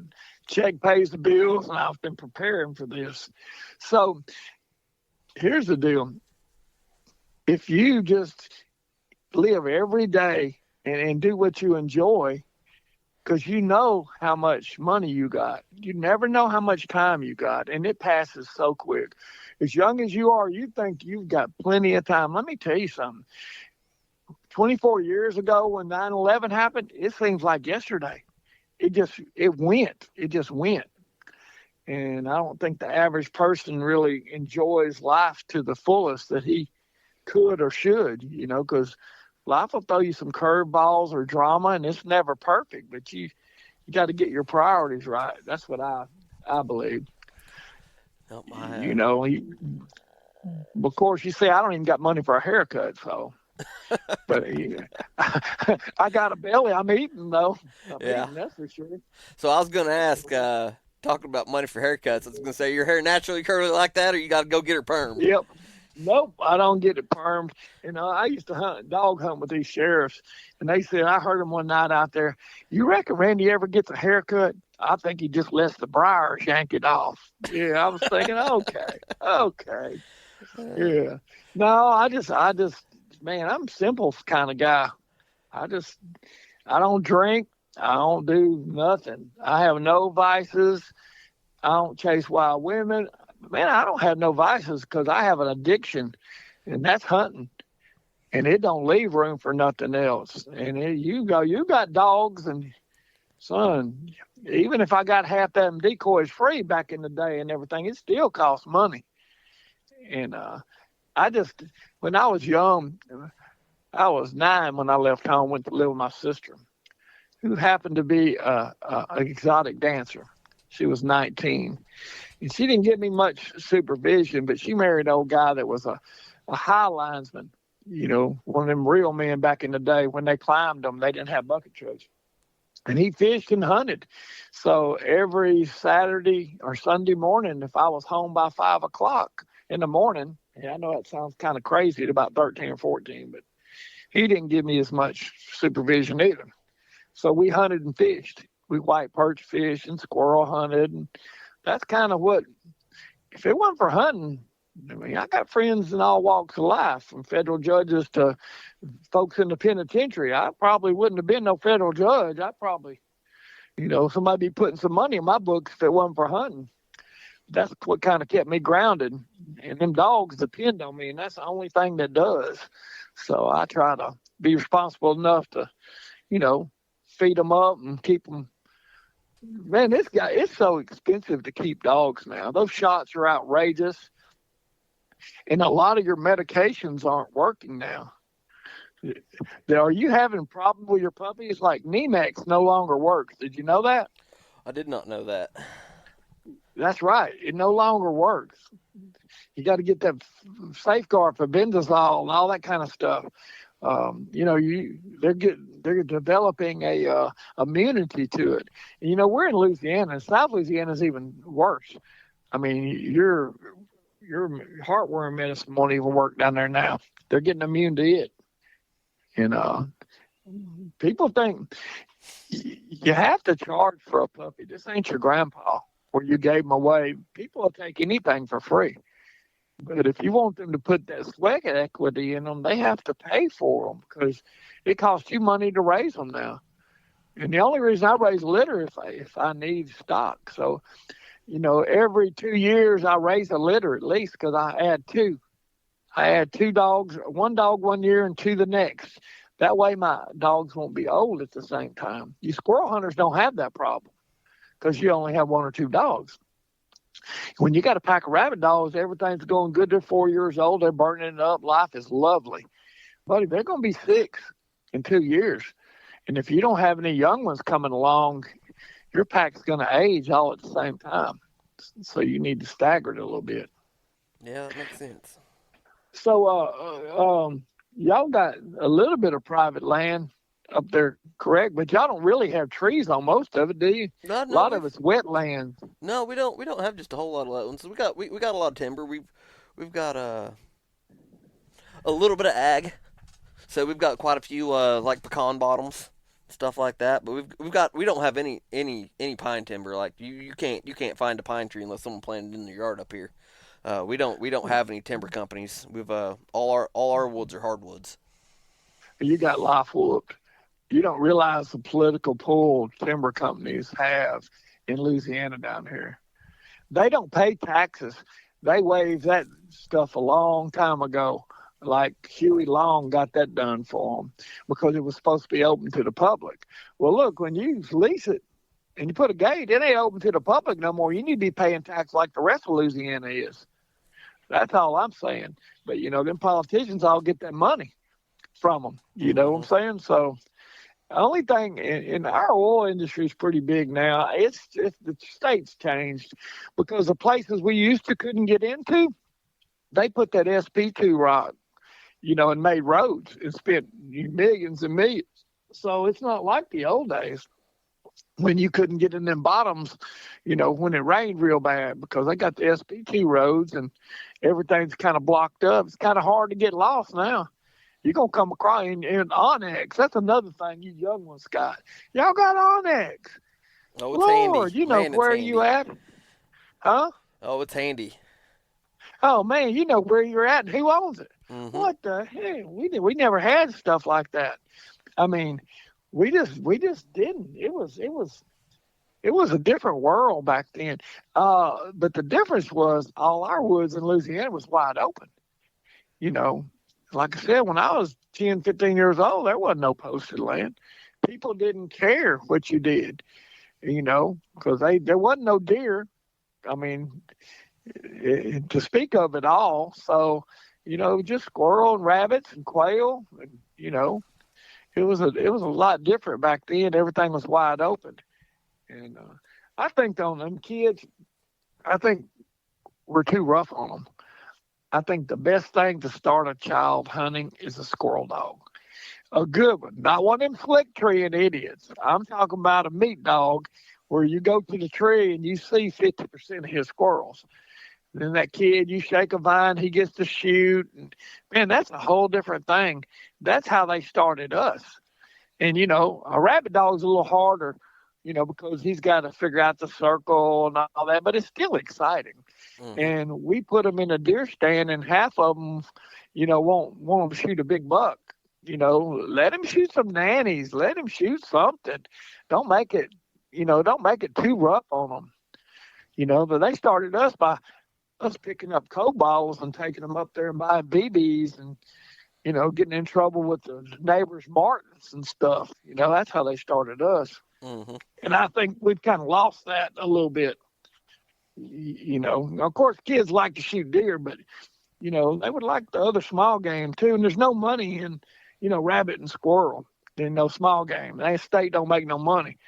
check pays the bills, and I've been preparing for this. So here's the deal. If you just live every day and do what you enjoy, because you know how much money you got. You never know how much time you got, and it passes so quick. As young as you are, you think you've got plenty of time. Let me tell you something. 24 years ago when 9/11 happened, it seems like yesterday. It just went. And I don't think the average person really enjoys life to the fullest that he could or should, because life will throw you some curveballs or drama, and it's never perfect, but you got to get your priorities right. That's what I believe. Oh, of course, you say I don't even got money for a haircut, so. But I got a belly. I'm eating though. Eating, that's for sure. So I was gonna ask, talking about money for haircuts. I was gonna say, your hair naturally curly like that, or you got to go get it permed? Yep. Nope, I don't get it permed. I used to dog hunt with these sheriffs, and they said I heard them one night out there. You reckon Randy ever gets a haircut? I think he just lets the briars yank it off. Yeah, I was thinking, okay, yeah. No, I just. Man, I'm simple kind of guy. I don't drink. I don't do nothing. I have no vices. I don't chase wild women. Man, I don't have no vices because I have an addiction, and that's hunting. And it don't leave room for nothing else. And you got dogs, and son, even if I got half them decoys free back in the day and everything, it still costs money. And when I was young, I was 9 when I left home, went to live with my sister, who happened to be an exotic dancer. She was 19. And she didn't give me much supervision, but she married an old guy that was a high linesman, one of them real men back in the day. When they climbed them, they didn't have bucket trucks. And he fished and hunted. So every Saturday or Sunday morning, if I was home by 5 o'clock in the morning, I know that sounds kind of crazy at about 13 or 14, but he didn't give me as much supervision either. So we hunted and fished. We white perch fished and squirrel hunted. And that's kind of what, if it wasn't for hunting, I got friends in all walks of life, from federal judges to folks in the penitentiary. I probably wouldn't have been no federal judge. I'd probably, somebody be putting some money in my books if it wasn't for hunting. That's what kind of kept me grounded. And them dogs depend on me, and that's the only thing that does. So I try to be responsible enough to, feed them up and keep them. Man, it's so expensive to keep dogs now. Those shots are outrageous. And a lot of your medications aren't working now. Are you having problems with your puppies? Like Nemex no longer works. Did you know that? I did not know that. That's right. It no longer works. You got to get that safeguard for benzazole and all that kind of stuff. They're developing a immunity to it. And, we're in Louisiana, and South Louisiana is even worse. I mean, your heartworm medicine won't even work down there now. They're getting immune to it. And people think you have to charge for a puppy. This ain't your grandpa where you gave him away. People will take anything for free. But if you want them to put that sweat equity in them, they have to pay for them because it costs you money to raise them now. And the only reason I raise litter if I need stock. So, every 2 years I raise a litter at least because I add two. I add 2 dogs, 1 dog 1 year and 2 the next. That way my dogs won't be old at the same time. You squirrel hunters don't have that problem because you only have 1 or 2 dogs. When you got a pack of rabbit dogs, everything's going good. They're 4 years old. They're burning it up. Life is lovely. Buddy, they're going to be 6 in 2 years. And if you don't have any young ones coming along, your pack's going to age all at the same time. So you need to stagger it a little bit. Yeah, that makes sense. So, y'all got a little bit of private land up there, correct? But y'all don't really have trees on most of it, do you? No, a lot of it's wetlands. No, we don't. We don't have just a whole lot of wetlands. We got a lot of timber. We've got a little bit of ag. So we've got quite a few like pecan bottoms, stuff like that. But we don't have any pine timber. Like you can't find a pine tree unless someone planted it in their yard up here. We don't have any timber companies. We've all our woods are hardwoods. You got life whooped. You don't realize the political pull timber companies have in Louisiana down here. They don't pay taxes. They waived that stuff a long time ago. Like Huey Long got that done for them because it was supposed to be open to the public. Well, look, when you lease it and you put a gate, it ain't open to the public no more. You need to be paying tax like the rest of Louisiana is. That's all I'm saying. But, them politicians all get that money from them. You know what I'm saying? So the only thing in our oil industry is pretty big now. It's just the state's changed because the places we used to couldn't get into, they put that SP2 rock, and made roads and spent millions and millions. So it's not like the old days when you couldn't get in them bottoms, when it rained real bad because they got the SP2 roads and everything's kind of blocked up. It's kind of hard to get lost now. You're going to come across in Onyx. That's another thing you young ones got. Y'all got Onyx. Oh, it's Lord, handy. Man, where you at? Huh? Oh, it's handy. Oh, man, you know where you're at and who owns it. Mm-hmm. What the heck? We never had stuff like that. I mean, we just didn't. It was a different world back then. But the difference was all our woods in Louisiana was wide open. Like I said, when I was 10, 15 years old, there wasn't no posted land. People didn't care what you did, because there wasn't no deer. I mean, to speak of it all. So, just squirrel and rabbits and quail, and, it was a lot different back then. Everything was wide open. And I think on them kids, I think we're too rough on them. I think the best thing to start a child hunting is a squirrel dog. A good one. Not one of them flick treeing idiots. I'm talking about a meat dog where you go to the tree and you see 50% of his squirrels. And then that kid, you shake a vine, he gets to shoot. And, man, that's a whole different thing. That's how they started us. And, a rabbit dog's a little harder, because he's got to figure out the circle and all that, but it's still exciting. Mm-hmm. And we put them in a deer stand, and half of them, won't shoot a big buck. Let him shoot some nannies. Let him shoot something. Don't make it too rough on them. But they started us by us picking up co-balls and taking them up there and buying BBs and, getting in trouble with the neighbors' martins and stuff. That's how they started us. Mm-hmm. And I think we've kind of lost that a little bit. Of course, kids like to shoot deer, but, they would like the other small game too. And there's no money in, rabbit and squirrel in no small game. The state don't make no money.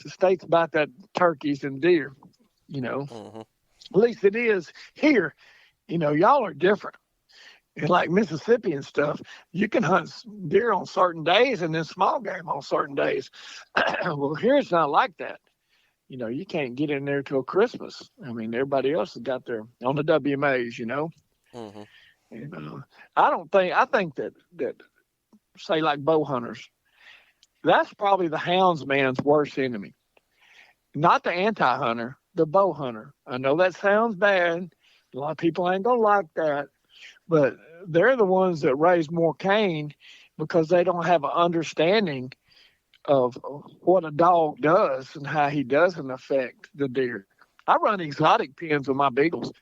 The state's about that turkeys and deer, Mm-hmm. At least it is here. Y'all are different. And like Mississippi and stuff, you can hunt deer on certain days and then small game on certain days. Well, here it's not like that. You can't get in there till Christmas. I mean, everybody else has got their on the WMAs, Mm-hmm. And I think that say like bow hunters, that's probably the houndsman's worst enemy. Not the anti-hunter, the bow hunter. I know that sounds bad. A lot of people ain't gonna like that, but they're the ones that raise more cane because they don't have an understanding of what a dog does and how he doesn't affect the deer. I run exotic pens with my beagles,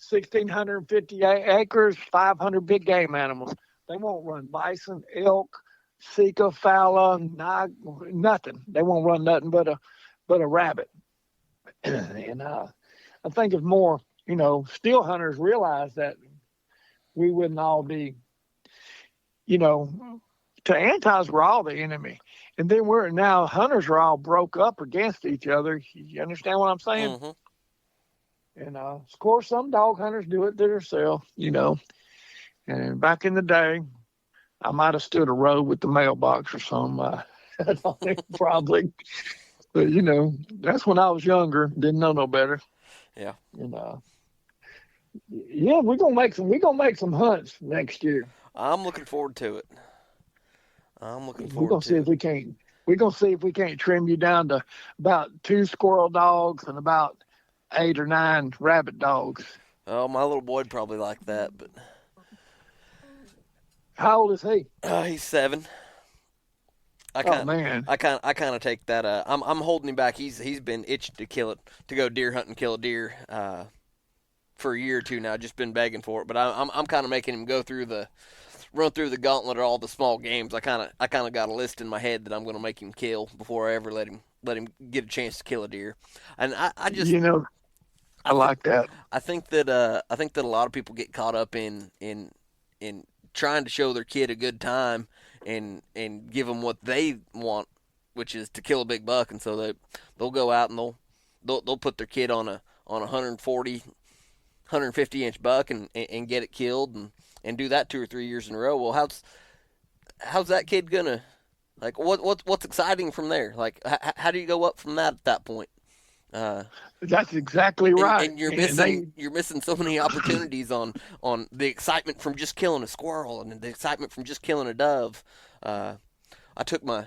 1,650 acres, 500 big game animals. They won't run bison, elk, sika, fowler, nothing. They won't run nothing but a rabbit. And I think if more, still hunters realize that we wouldn't all be, to antis, we're all the enemy. And then now hunters are all broke up against each other. You understand what I'm saying? Mm-hmm. And of course, some dog hunters do it to themselves, And back in the day, I might have stood a row with the mailbox or something. Probably. But, that's when I was younger, didn't know no better. Yeah. And yeah, we're gonna make some hunts next year. I'm looking forward to it. We're gonna see if we can't trim you down to about 2 squirrel dogs and about 8 or 9 rabbit dogs. Oh, my little boy'd probably like that, but how old is he? He's 7. Man, I kind of take that. I'm holding him back. He's been itching to kill it, to go deer hunting, kill a deer, for a year or two now. Just been begging for it. But I'm kind of making him run through the gauntlet of all the small games. I kind of got a list in my head that I'm going to make him kill before I ever let him get a chance to kill a deer. And I just I like that. I think that a lot of people get caught up in trying to show their kid a good time and give them what they want, which is to kill a big buck. And so they'll go out and they'll put their kid on a 140, 150 inch buck and get it killed and do that 2 or 3 years in a row. Well, how's that kid gonna, like, what's exciting from there? Like, how do you go up from that at that point? That's exactly right. And you're missing so many opportunities on the excitement from just killing a squirrel and the excitement from just killing a dove. I took my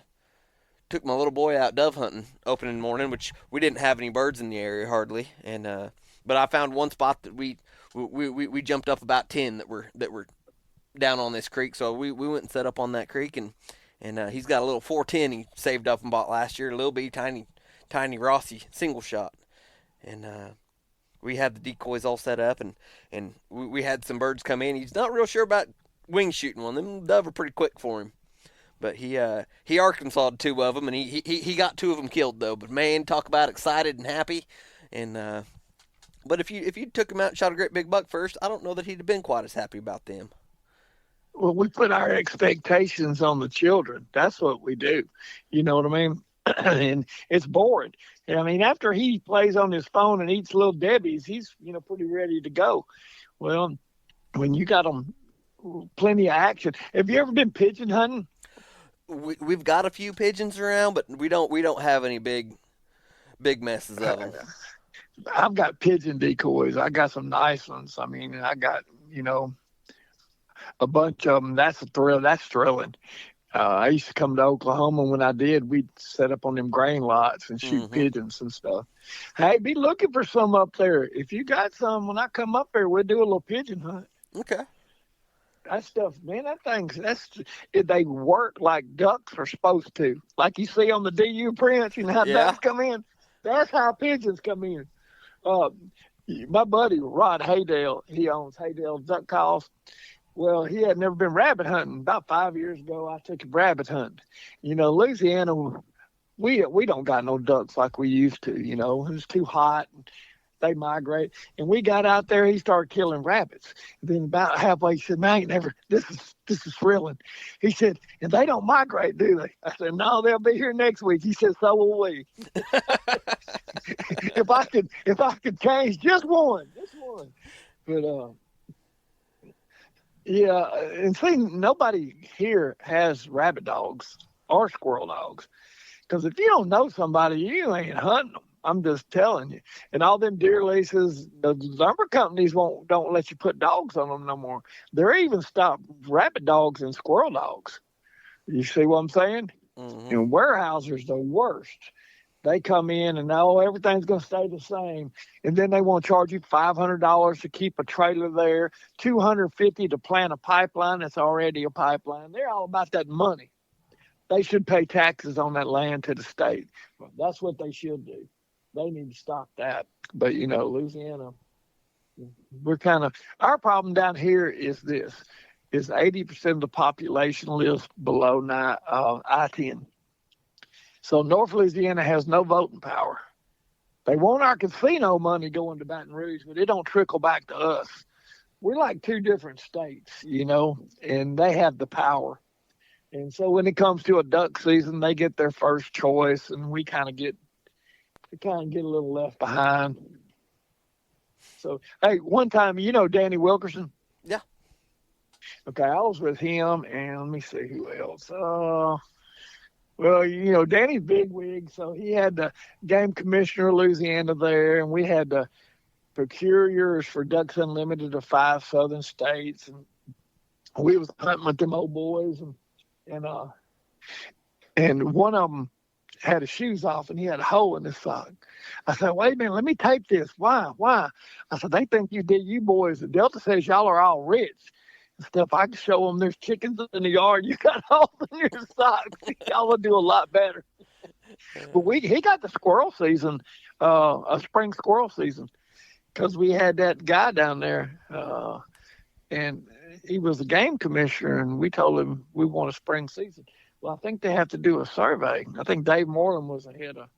little boy out dove hunting opening morning, which we didn't have any birds in the area hardly, and but I found one spot that we jumped up about 10 that were down on this creek. So we went and set up on that creek, and he's got a little 410 he saved up and bought last year, a little bitty tiny Rossi single shot, and we had the decoys all set up, and we had some birds come in. He's not real sure about wing shooting one. Them dove are pretty quick for him, but he Arkansas'd 2 of them, and he got 2 of them killed though. But man, talk about excited and happy, and but if you took him out and shot a great big buck first, I don't know that he'd have been quite as happy about them. Well, we put our expectations on the children. That's what we do. You know what I mean? And it's boring. I mean, after he plays on his phone and eats Little Debbie's, he's, pretty ready to go. Well, when you got them plenty of action. Have you ever been pigeon hunting? We've got a few pigeons around, but we don't have any big messes of them. I've got pigeon decoys. I got some nice ones. I mean, I got, a bunch of them. That's a thrill. That's thrilling. I used to come to Oklahoma. When I did, we'd set up on them grain lots and shoot pigeons and stuff. Hey, be looking for some up there. If you got some, when I come up there, we'll do a little pigeon hunt. Okay. That stuff, man, they work like ducks are supposed to. Like you see on the DU prints, how ducks come in. That's how pigeons come in. My buddy, Rod Haydale, he owns Haydale Duck Calls. Well, he had never been rabbit hunting. About 5 years ago, I took him rabbit hunting. Louisiana, we don't got no ducks like we used to. It was too hot. they migrate. And we got out there, he started killing rabbits. And then about halfway, he said, man, I ain't never, this is thrilling. He said, and they don't migrate, do they? I said, no, they'll be here next week. He said, so will we. if I could change just one. But yeah, and see, nobody here has rabbit dogs or squirrel dogs. Because if you don't know somebody, you ain't hunting them. I'm just telling you. And all them deer leases, the lumber companies don't let you put dogs on them no more. They're even stopped rabbit dogs and squirrel dogs. You see what I'm saying? Mm-hmm. And warehousers, the worst. They come in and everything's going to stay the same, and then they want to charge you $500 to keep a trailer there, $250 to plant a pipeline that's already a pipeline. They're all about that money. They should pay taxes on that land to the state. That's what they should do. They need to stop that. But Louisiana, our problem down here is this: is 80% of the population lives below I-10. So North Louisiana has no voting power. They want our casino money going to Baton Rouge, but it don't trickle back to us. We're like two different states, and they have the power. And so when it comes to a duck season, they get their first choice, and we kind of get a little left behind. So, hey, one time, Danny Wilkerson? Yeah. Okay, I was with him, and let me see who else. Well, Danny's bigwig, so he had the game commissioner of Louisiana there, and we had the procurers for Ducks Unlimited of 5 southern states, and we was hunting with them old boys, and one of them had his shoes off, and he had a hole in his sock. I said, wait a minute, let me tape this. Why? I said, they think you boys, the Delta says y'all are all rich. Stuff, I can show them there's chickens in the yard. You got holes in your socks. Y'all will do a lot better. But he got the squirrel season, a spring squirrel season, because we had that guy down there, and he was the game commissioner, and we told him we want a spring season. Well, I think they have to do a survey. I think Dave Moreland was ahead of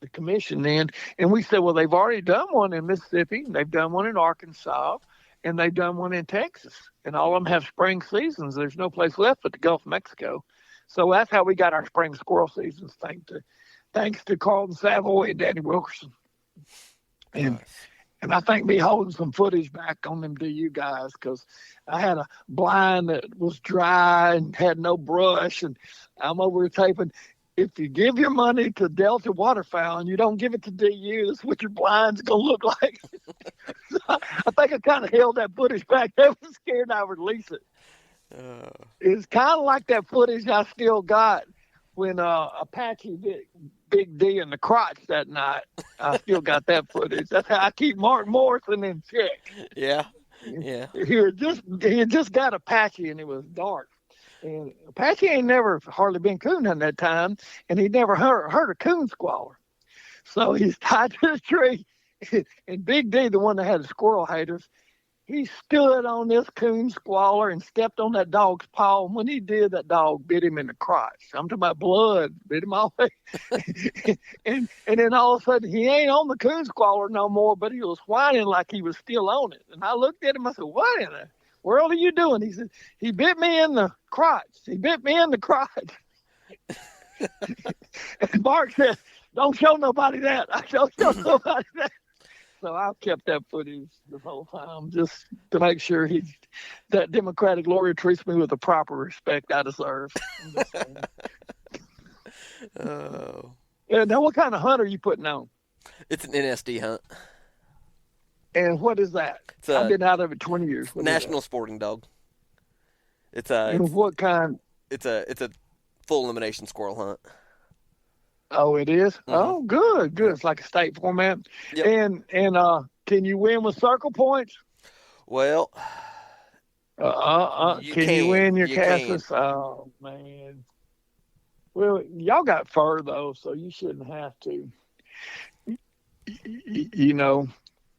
the commission then, and we said, well, they've already done one in Mississippi, they've done one in Arkansas, and they've done one in Texas, and all of them have spring seasons. There's no place left but the Gulf of Mexico. So that's how we got our spring squirrel seasons, thanks to Carlton Savoy and Danny Wilkerson. And I think me holding some footage back on them DU guys, because I had a blind that was dry and had no brush, and I'm over taping. If you give your money to Delta Waterfowl and you don't give it to DU, that's what your blind's going to look like. So I think I kind of held that footage back. I was scared I would release it. It's kind of like that footage I still got when Apache bit Big D in the crotch that night. I still got that footage. That's how I keep Mark Morrison in check. Yeah. He had just got Apache, and it was dark. And Apache ain't never hardly been coon hunting that time, and he never heard a coon squalor. So he's tied to the tree, and Big D, the one that had the squirrel haters, he stood on this coon squalor and stepped on that dog's paw. And when he did, that dog bit him in the crotch. I'm talking about blood, bit him all the way. and then all of a sudden, he ain't on the coon squalor no more, but he was whining like he was still on it. And I looked at him, I said, what in the world are you doing? He said, he bit me in the crotch. He bit me in the crotch. And Mark said, don't show nobody that. I don't show nobody that. So I've kept that footage the whole time just to make sure that Democratic lawyer treats me with the proper respect I deserve. Oh. Now, what kind of hunt are you putting on? It's an NSD hunt. And what is that? I've been out of it 20 years. What National Sporting Dog. And what kind? It's a full elimination squirrel hunt. Oh, it is? Mm-hmm. Oh, good. It's like a state format. Yep. And can you win with circle points? Well, can you win your Cassis? Oh, man. Well, y'all got fur, though, so you shouldn't have to.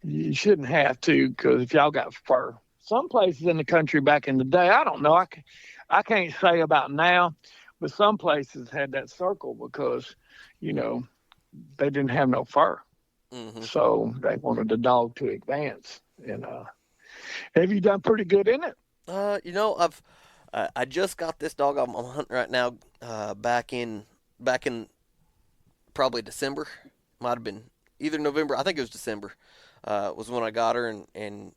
You shouldn't have to, because if y'all got fur. Some places in the country back in the day, I don't know. I can't say about now, but some places had that circle because, they didn't have no fur. Mm-hmm. So they wanted the dog to advance. And have you done pretty good in it? I just got this dog. I'm hunting right now. Back in probably December. Might have been either November. I think it was December. Was when I got her, and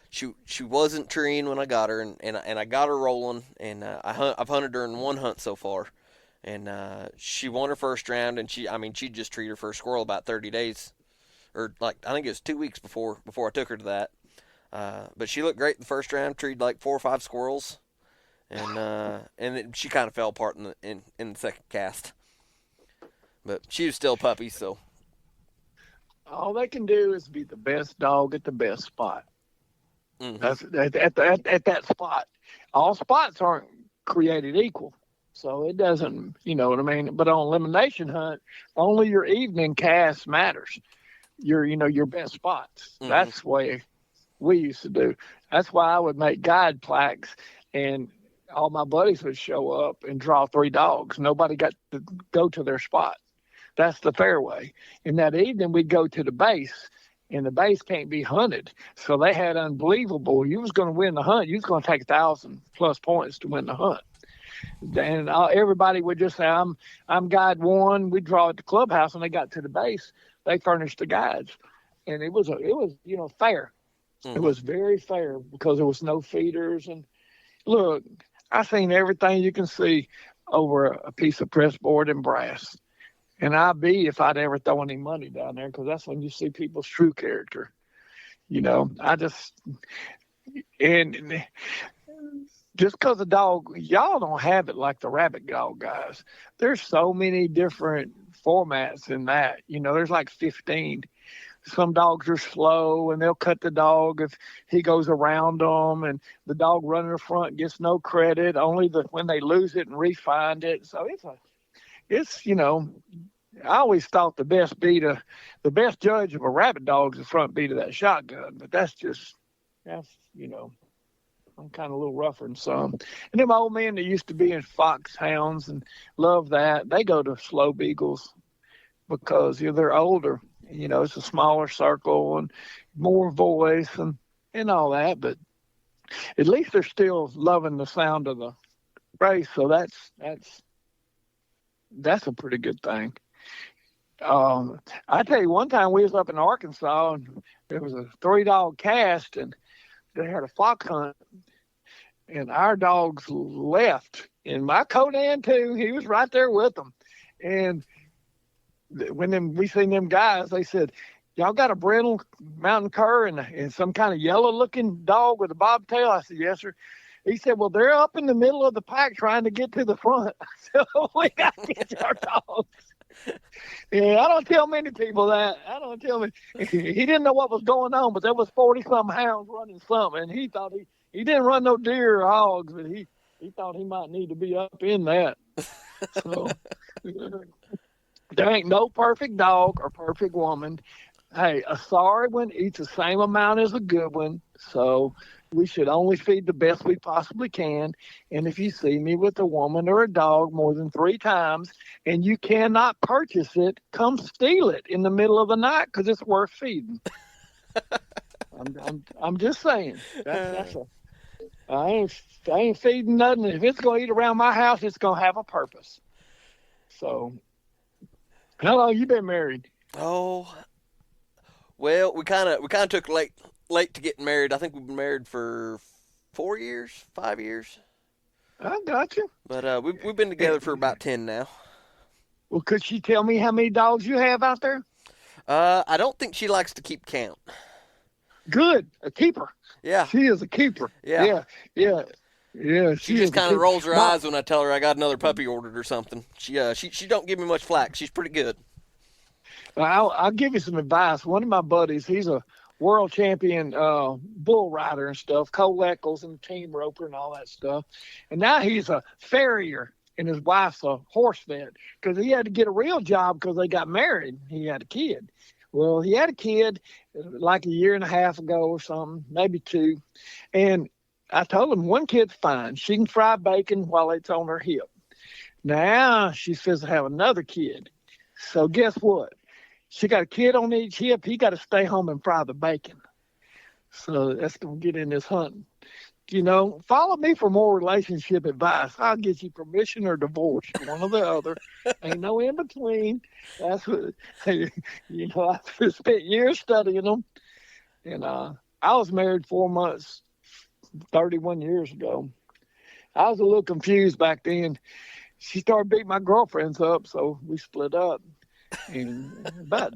she wasn't treeing when I got her, and I got her rolling, and I've hunted her in one hunt so far, and she won her first round, and she just treated her first squirrel about 30 days, or like I think it was 2 weeks before I took her to that. But she looked great in the first round. Treated like 4 or 5 squirrels, and then she kind of fell apart in the second cast. But she was still a puppy, so. All they can do is be the best dog at the best spot. Mm-hmm. That's at that spot. All spots aren't created equal, so it doesn't. You know what I mean? But on elimination hunt, only your evening cast matters. Your best spots. Mm-hmm. That's the way we used to do. That's why I would make guide plaques, and all my buddies would show up and draw 3 dogs. Nobody got to go to their spot. That's the fairway. And that evening we'd go to the base, and the base can't be hunted. So they had unbelievable. You was going to win the hunt. You was going to take 1,000+ points to win the hunt. And everybody would just say, I'm guide 1. We'd draw at the clubhouse. When they got to the base, they furnished the guides. And it was fair. Mm-hmm. It was very fair because there was no feeders. And look, I seen everything you can see over a piece of pressboard and brass. And I'd be if I'd ever throw any money down there, because that's when you see people's true character. And just because the dog, y'all don't have it like the rabbit dog guys. There's so many different formats in that. There's like 15. Some dogs are slow, and they'll cut the dog if he goes around them, and the dog running in front gets no credit, only when they lose it and refind it. So I always thought the best judge of a rabbit dog is the front beat of that shotgun, but that's I'm kind of a little rougher than some. And them old men that used to be in foxhounds and love that, they go to slow beagles because they're older. It's a smaller circle and more voice and all that, but at least they're still loving the sound of the race. So that's a pretty good thing. I tell you, one time we was up in Arkansas, and there was a 3-dog cast, and they had a fox hunt, and our dogs left, and my Conan too, he was right there with them. And when we seen them guys, they said, y'all got a brindle mountain cur and some kind of yellow looking dog with a bobtail? I said, yes, sir. He said, well, they're up in the middle of the pack trying to get to the front. So we got to get our dogs. Yeah, I don't tell many people that. He didn't know what was going on, but there was 40-some hounds running something, and he thought he didn't run no deer or hogs, but he thought he might need to be up in that. So there ain't no perfect dog or perfect woman. Hey, a sorry one eats the same amount as a good one, so we should only feed the best we possibly can. And if you see me with a woman or a dog more than 3 times and you cannot purchase it, come steal it in the middle of the night, because it's worth feeding. I'm just saying. I ain't feeding nothing. If it's going to eat around my house, it's going to have a purpose. So, how long you been married? Oh, well, we kind of took late to getting married. I think we've been married for 4 years, 5 years. I got you. But we've been together for about 10 now. Well, could she tell me how many dogs you have out there? I don't think she likes to keep count. Good, a keeper. Yeah, she is a keeper. Yeah. She just kind of rolls her eyes when I tell her I got another puppy ordered or something. She don't give me much flack. She's pretty good. I'll give you some advice. One of my buddies, he's a world champion bull rider and stuff, Cole Eccles and team roper and all that stuff. And now he's a farrier, and his wife's a horse vet, because he had to get a real job because they got married. He had a kid. Well, he had a kid like a year and a half ago or something, maybe 2. And I told him, one kid's fine. She can fry bacon while it's on her hip. Now she's supposed to have another kid. So guess what? she got a kid on each hip. He got to stay home and fry the bacon. So that's going to get in this hunting. Follow me for more relationship advice. I'll get you permission or divorce, one or the other. Ain't no in between. That's what, I spent years studying them. And I was married 4 months, 31 years ago. I was a little confused back then. She started beating my girlfriends up, so we split up. And about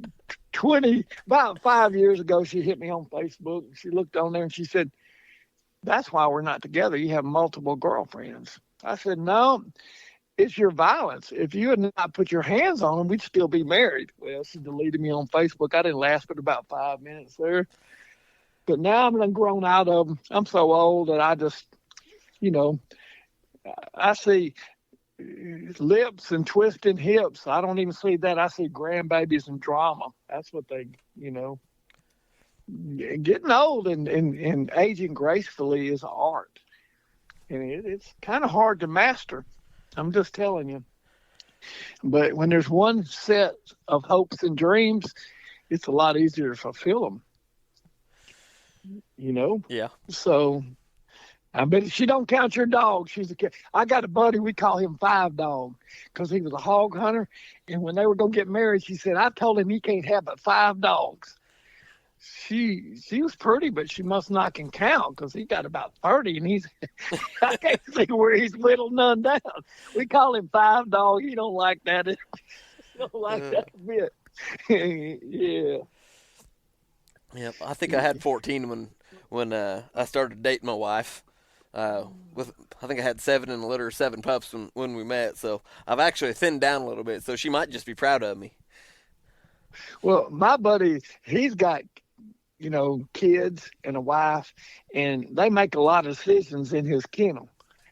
5 years ago, she hit me on Facebook. She looked on there and she said, "That's why we're not together. You have multiple girlfriends." I said, "No, it's your violence. If you had not put your hands on them, we'd still be married." Well, she deleted me on Facebook. I didn't last but about 5 minutes there. But now I'm grown out of them. I'm so old that I just, I see lips and twisting hips. I don't even see that. I see grandbabies and drama. That's what they, getting old and aging gracefully is an art. And it's kind of hard to master. I'm just telling you. But when there's one set of hopes and dreams, it's a lot easier to fulfill them. Yeah. So I bet she don't count your dog. She's a kid. I got a buddy, we call him Five Dog, because he was a hog hunter. And when they were going to get married, she said, "I told him he can't have but 5 dogs." She was pretty, but she must not can count, because he got about 30, and he's I can't see where he's whittled none down. We call him Five Dog. He don't like that. He don't like that a bit. Yeah. Yep. I think I had 14 when I started dating my wife. I think I had 7 in a litter of 7 pups when we met. So I've actually thinned down a little bit. So she might just be proud of me. Well, my buddy, he's got, kids and a wife, and they make a lot of decisions in his kennel.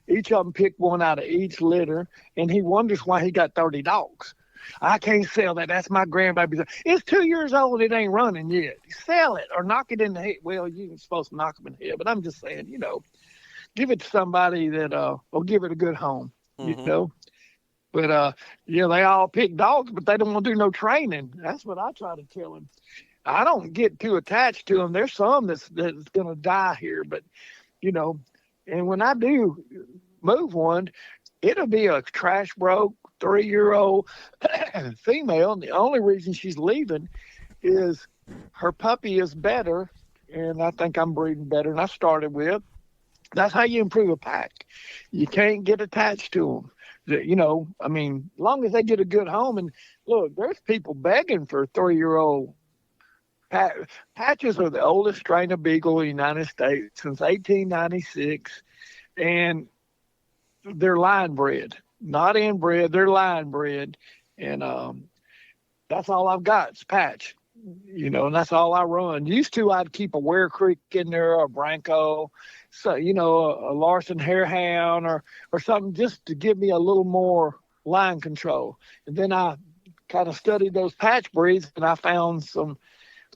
Each of them pick one out of each litter, and he wonders why he got 30 dogs. "I can't sell that. That's my grandbaby. It's 2 years old. It ain't running yet. Sell it or knock it in the head." Well, you're supposed to knock them in the head, but I'm just saying, give it to somebody that will give it a good home, But, they all pick dogs, but they don't want to do no training. That's what I try to tell them. I don't get too attached to them. There's some that's going to die here, but, and when I do move one, it'll be a trash broke 3-year-old female. And the only reason she's leaving is her puppy is better, and I think I'm breeding better than I started with. That's how you improve a pack. You can't get attached to them. As long as they get a good home. And look, there's people begging for 3-year-old Patches are the oldest strain of beagle in the United States since 1896, and they're line bred, not inbred. They're line bred, and that's all I've got. It's Patch, and that's all I run. Used to, I'd keep a Ware Creek in there, a Branco, so a Larson Harehound or something, just to give me a little more line control. And then I kind of studied those patch breeds, and I found some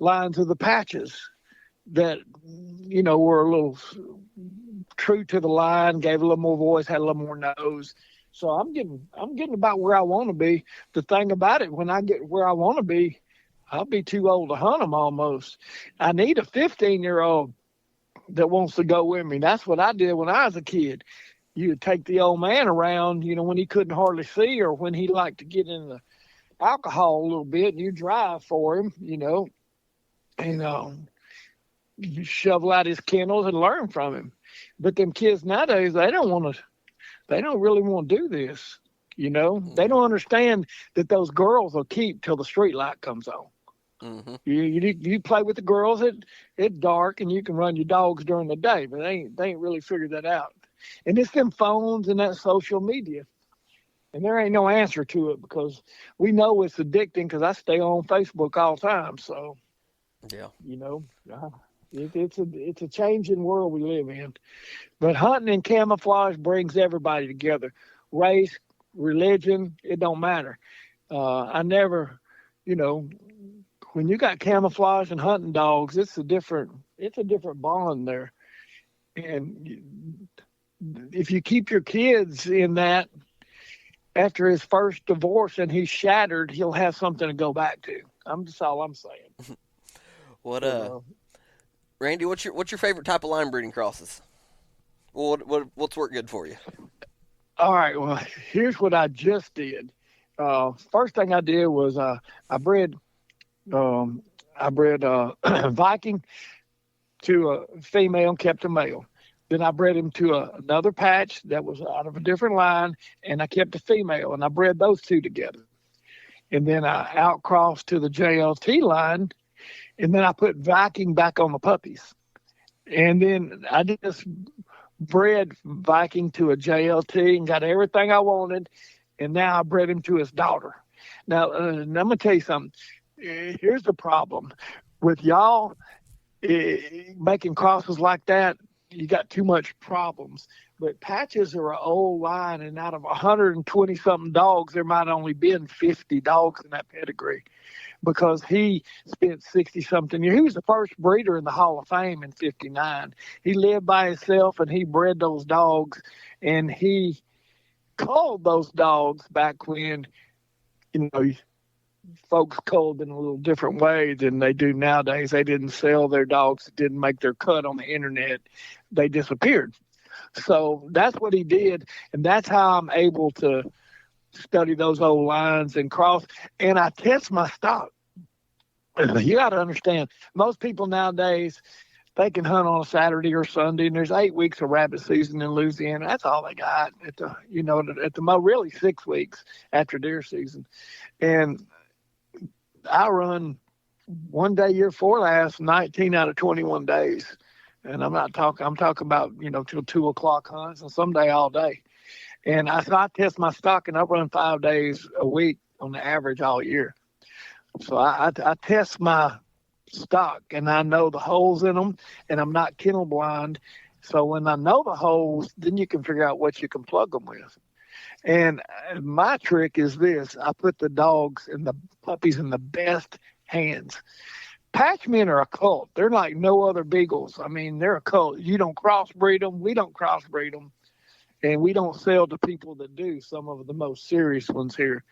lines of the Patches that were a little true to the line, gave a little more voice, had a little more nose. So I'm getting about where I want to be. The thing about it, when I get where I want to be, I'll be too old to hunt them almost. I need a 15-year-old that wants to go with me. That's what I did when I was a kid. You would take the old man around, when he couldn't hardly see, or when he liked to get in the alcohol a little bit, and you drive for him, and you shovel out his kennels and learn from him. But them kids nowadays, they don't really want to do this. They don't understand that those girls will keep till the street light comes on. Mm-hmm. You play with the girls at dark, and you can run your dogs during the day, but they ain't really figured that out. And it's them phones and that social media. And there ain't no answer to it, because we know it's addicting, because I stay on Facebook all the time. So, yeah, it's a changing world we live in. But hunting and camouflage brings everybody together. Race, religion, it don't matter. I never, when you got camouflage and hunting dogs, it's a different bond there. And if you keep your kids in that, after his first divorce and he's shattered, he'll have something to go back to. I'm just all I'm saying. What Uh, Randy? What's your favorite type of line breeding crosses? Well, what's worked good for you? all right. Well, here's what I just did. First thing I did was I bred um, Viking to a female and kept a male. Then I bred him to another patch that was out of a different line, and I kept a female, and I bred those two together. And then I outcrossed to the JLT line, and then I put Viking back on the puppies. And then I just bred Viking to a JLT and got everything I wanted, and now I bred him to his daughter. Now, I'm going to tell you something. Here's the problem with y'all making crosses like that. You got too much problems. But patches are an old line, and out of 120 something dogs, there might only been 50 dogs in that pedigree because he spent 60 something years. He was the first breeder in the Hall of Fame in 59. He lived by himself and he bred those dogs, and he culled those dogs back when, folks culled in a little different way than they do nowadays. They didn't sell their dogs, didn't make their cut on the internet. They disappeared. So that's what he did, and that's how I'm able to study those old lines and cross. And I test my stock. You got to understand, most people nowadays, they can hunt on a Saturday or Sunday, and there's 8 weeks of rabbit season in Louisiana. That's all they got at the most, really 6 weeks after deer season. And I run one day year for last 19 out of 21 days. And I'm talking about, till 2:00 hunts and someday all day. And I test my stock, and I run 5 days a week on the average all year. So I test my stock, and I know the holes in them, and I'm not kennel blind. So when I know the holes, then you can figure out what you can plug them with. And my trick is this: I put the dogs and the puppies in the best hands. Patchmen are a cult. They're like no other beagles. I mean, they're a cult. You don't crossbreed them. We don't crossbreed them. And we don't sell to people that do, some of the most serious ones here.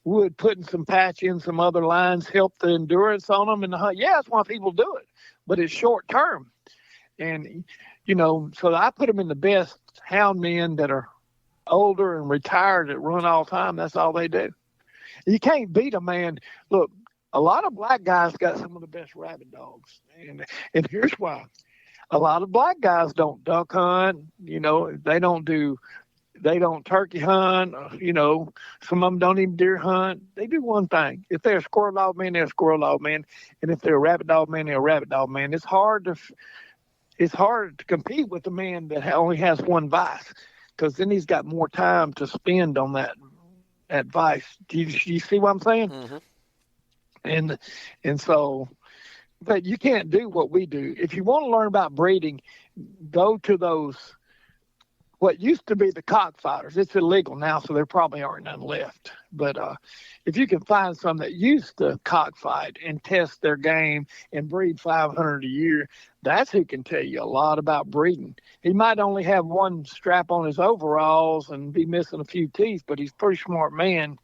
Would putting some patch in some other lines help the endurance on them and the hunt? Yeah, that's why people do it. But it's short term. And, so I put them in the best hound men that are older and retired that run all the time. That's all they do. You can't beat a man. Look, a lot of black guys got some of the best rabbit dogs. And here's why. A lot of black guys don't duck hunt. They don't turkey hunt. Some of them don't even deer hunt. They do one thing. If they're a squirrel dog man, they're a squirrel dog man. And if they're a rabbit dog man, they're a rabbit dog man. It's hard to compete with a man that only has one vice, because then he's got more time to spend on that vice. Do you see what I'm saying? Mm-hmm. And so, but you can't do what we do. If you want to learn about breeding, go to those, what used to be the cockfighters. It's illegal now, so there probably aren't none left. But if you can find some that used to cockfight and test their game and breed 500 a year, that's who can tell you a lot about breeding. He might only have one strap on his overalls and be missing a few teeth, but he's a pretty smart man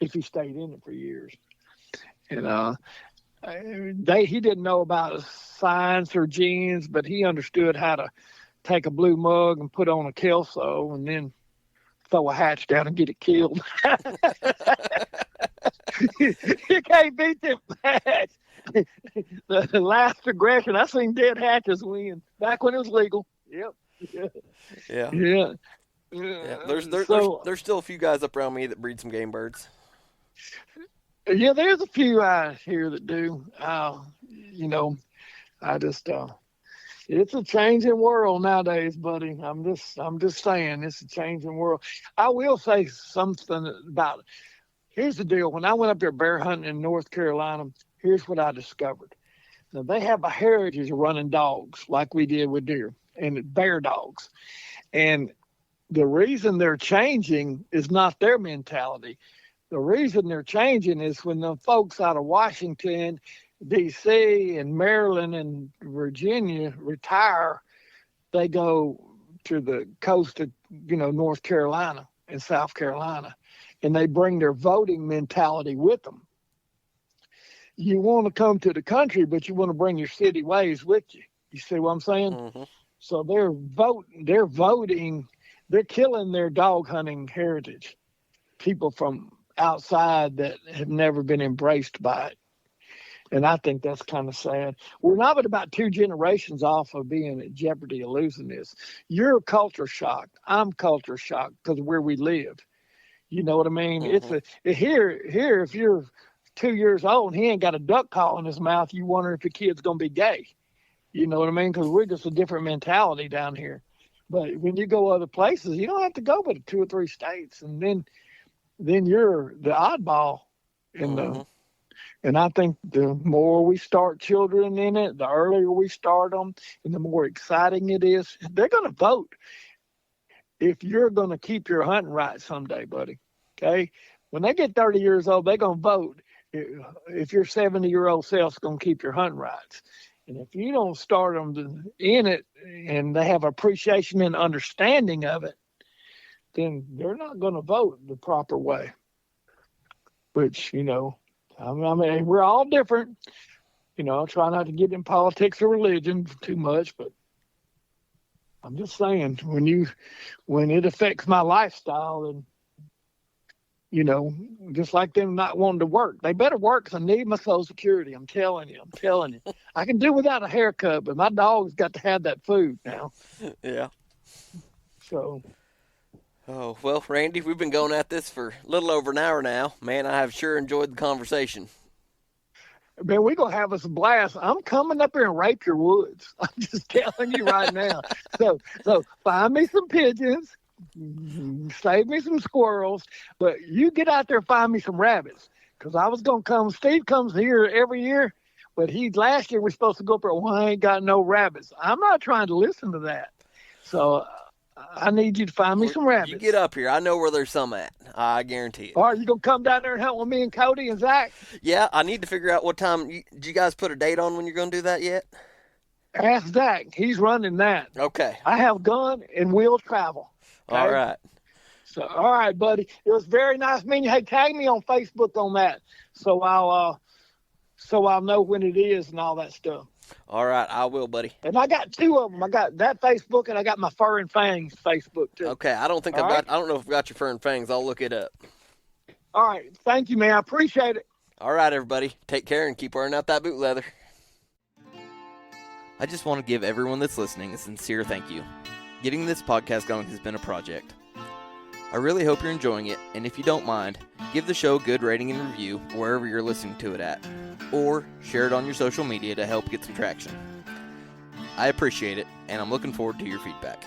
if he stayed in it for years. And he didn't know about science or genes, but he understood how to take a blue mug and put on a kelso and then throw a hatch down and get it killed. You can't beat them hatch. The last aggression, I seen dead hatches win back when it was legal. Yep. Yeah. Yeah. There's still a few guys up around me that breed some game birds. Yeah, there's a few out here that do. It's a changing world nowadays, buddy. I'm just saying, it's a changing world. I will say something about. Here's the deal. When I went up there bear hunting in North Carolina, here's what I discovered. Now, they have a heritage of running dogs like we did with deer and bear dogs, and the reason they're changing is not their mentality. The reason they're changing is when the folks out of Washington, D.C., and Maryland and Virginia retire, they go to the coast of, North Carolina and South Carolina, and they bring their voting mentality with them. you want to come to the country, but you want to bring your city ways with you. You see what I'm saying? Mm-hmm. So they're voting, they're killing their dog hunting heritage. People from outside that have never been embraced by it. And I think that's kind of sad. We're not but about 2 generations off of being at jeopardy of losing this. You're culture shocked. I'm culture shocked because of where we live. You know what I mean? Mm-hmm. Here, if you're 2 years old and he ain't got a duck call in his mouth, you wonder if the kid's going to be gay. You know what I mean? Because we're just a different mentality down here. But when you go other places, you don't have to go but 2 or 3 states. And then you're the oddball in Mm-hmm. and I think the more we start children in it, the earlier we start them, and the more exciting it is. They're going to vote if you're going to keep your hunting rights someday, buddy. Okay? When they get 30 years old, they're going to vote if your 70-year-old self's going to keep your hunting rights. And if you don't start them in it and they have appreciation and understanding of it, then they're not going to vote the proper way. Which, you know, I mean, we're all different. You know, I try not to get in politics or religion too much, but I'm just saying when it affects my lifestyle, and you know, just like them not wanting to work, they better work because I need my Social Security. I'm telling you. I can do without a haircut, but my dog's got to have that food now. Yeah. So. Oh, well, Randy, we've been going at this for a little over an hour now. Man, I have sure enjoyed the conversation. Man, we're going to have us a blast. I'm coming up here and rape your woods. I'm just telling you right now. So find me some pigeons, save me some squirrels, but you get out there and find me some rabbits. Because I was going to come. Steve comes here every year, but last year we're supposed to go up there. Well, I ain't got no rabbits. I'm not trying to listen to that. So I need you to find me some rabbits. You get up here. I know where there's some at. I guarantee it. All right, you going to come down there and hunt with me and Cody and Zach? Yeah, I need to figure out what time. Did you guys put a date on when you're going to do that yet? Ask Zach. He's running that. Okay. I have gun and we'll travel. Okay? All right. So, all right, buddy. It was very nice meeting you. Hey, tag me on Facebook on that, so I'll know when it is and all that stuff. All right, I will, buddy. And I got 2 of them. I got that Facebook and I got my Fur and Fangs Facebook too. Okay, I don't know if I've got your fur and fangs. I'll look it up. All right, thank you, man. I appreciate it. All right, everybody. Take care and keep wearing out that boot leather. I just want to give everyone that's listening a sincere thank you. Getting this podcast going has been a project. I really hope you're enjoying it, and if you don't mind, give the show a good rating and review wherever you're listening to it at, or share it on your social media to help get some traction. I appreciate it, and I'm looking forward to your feedback.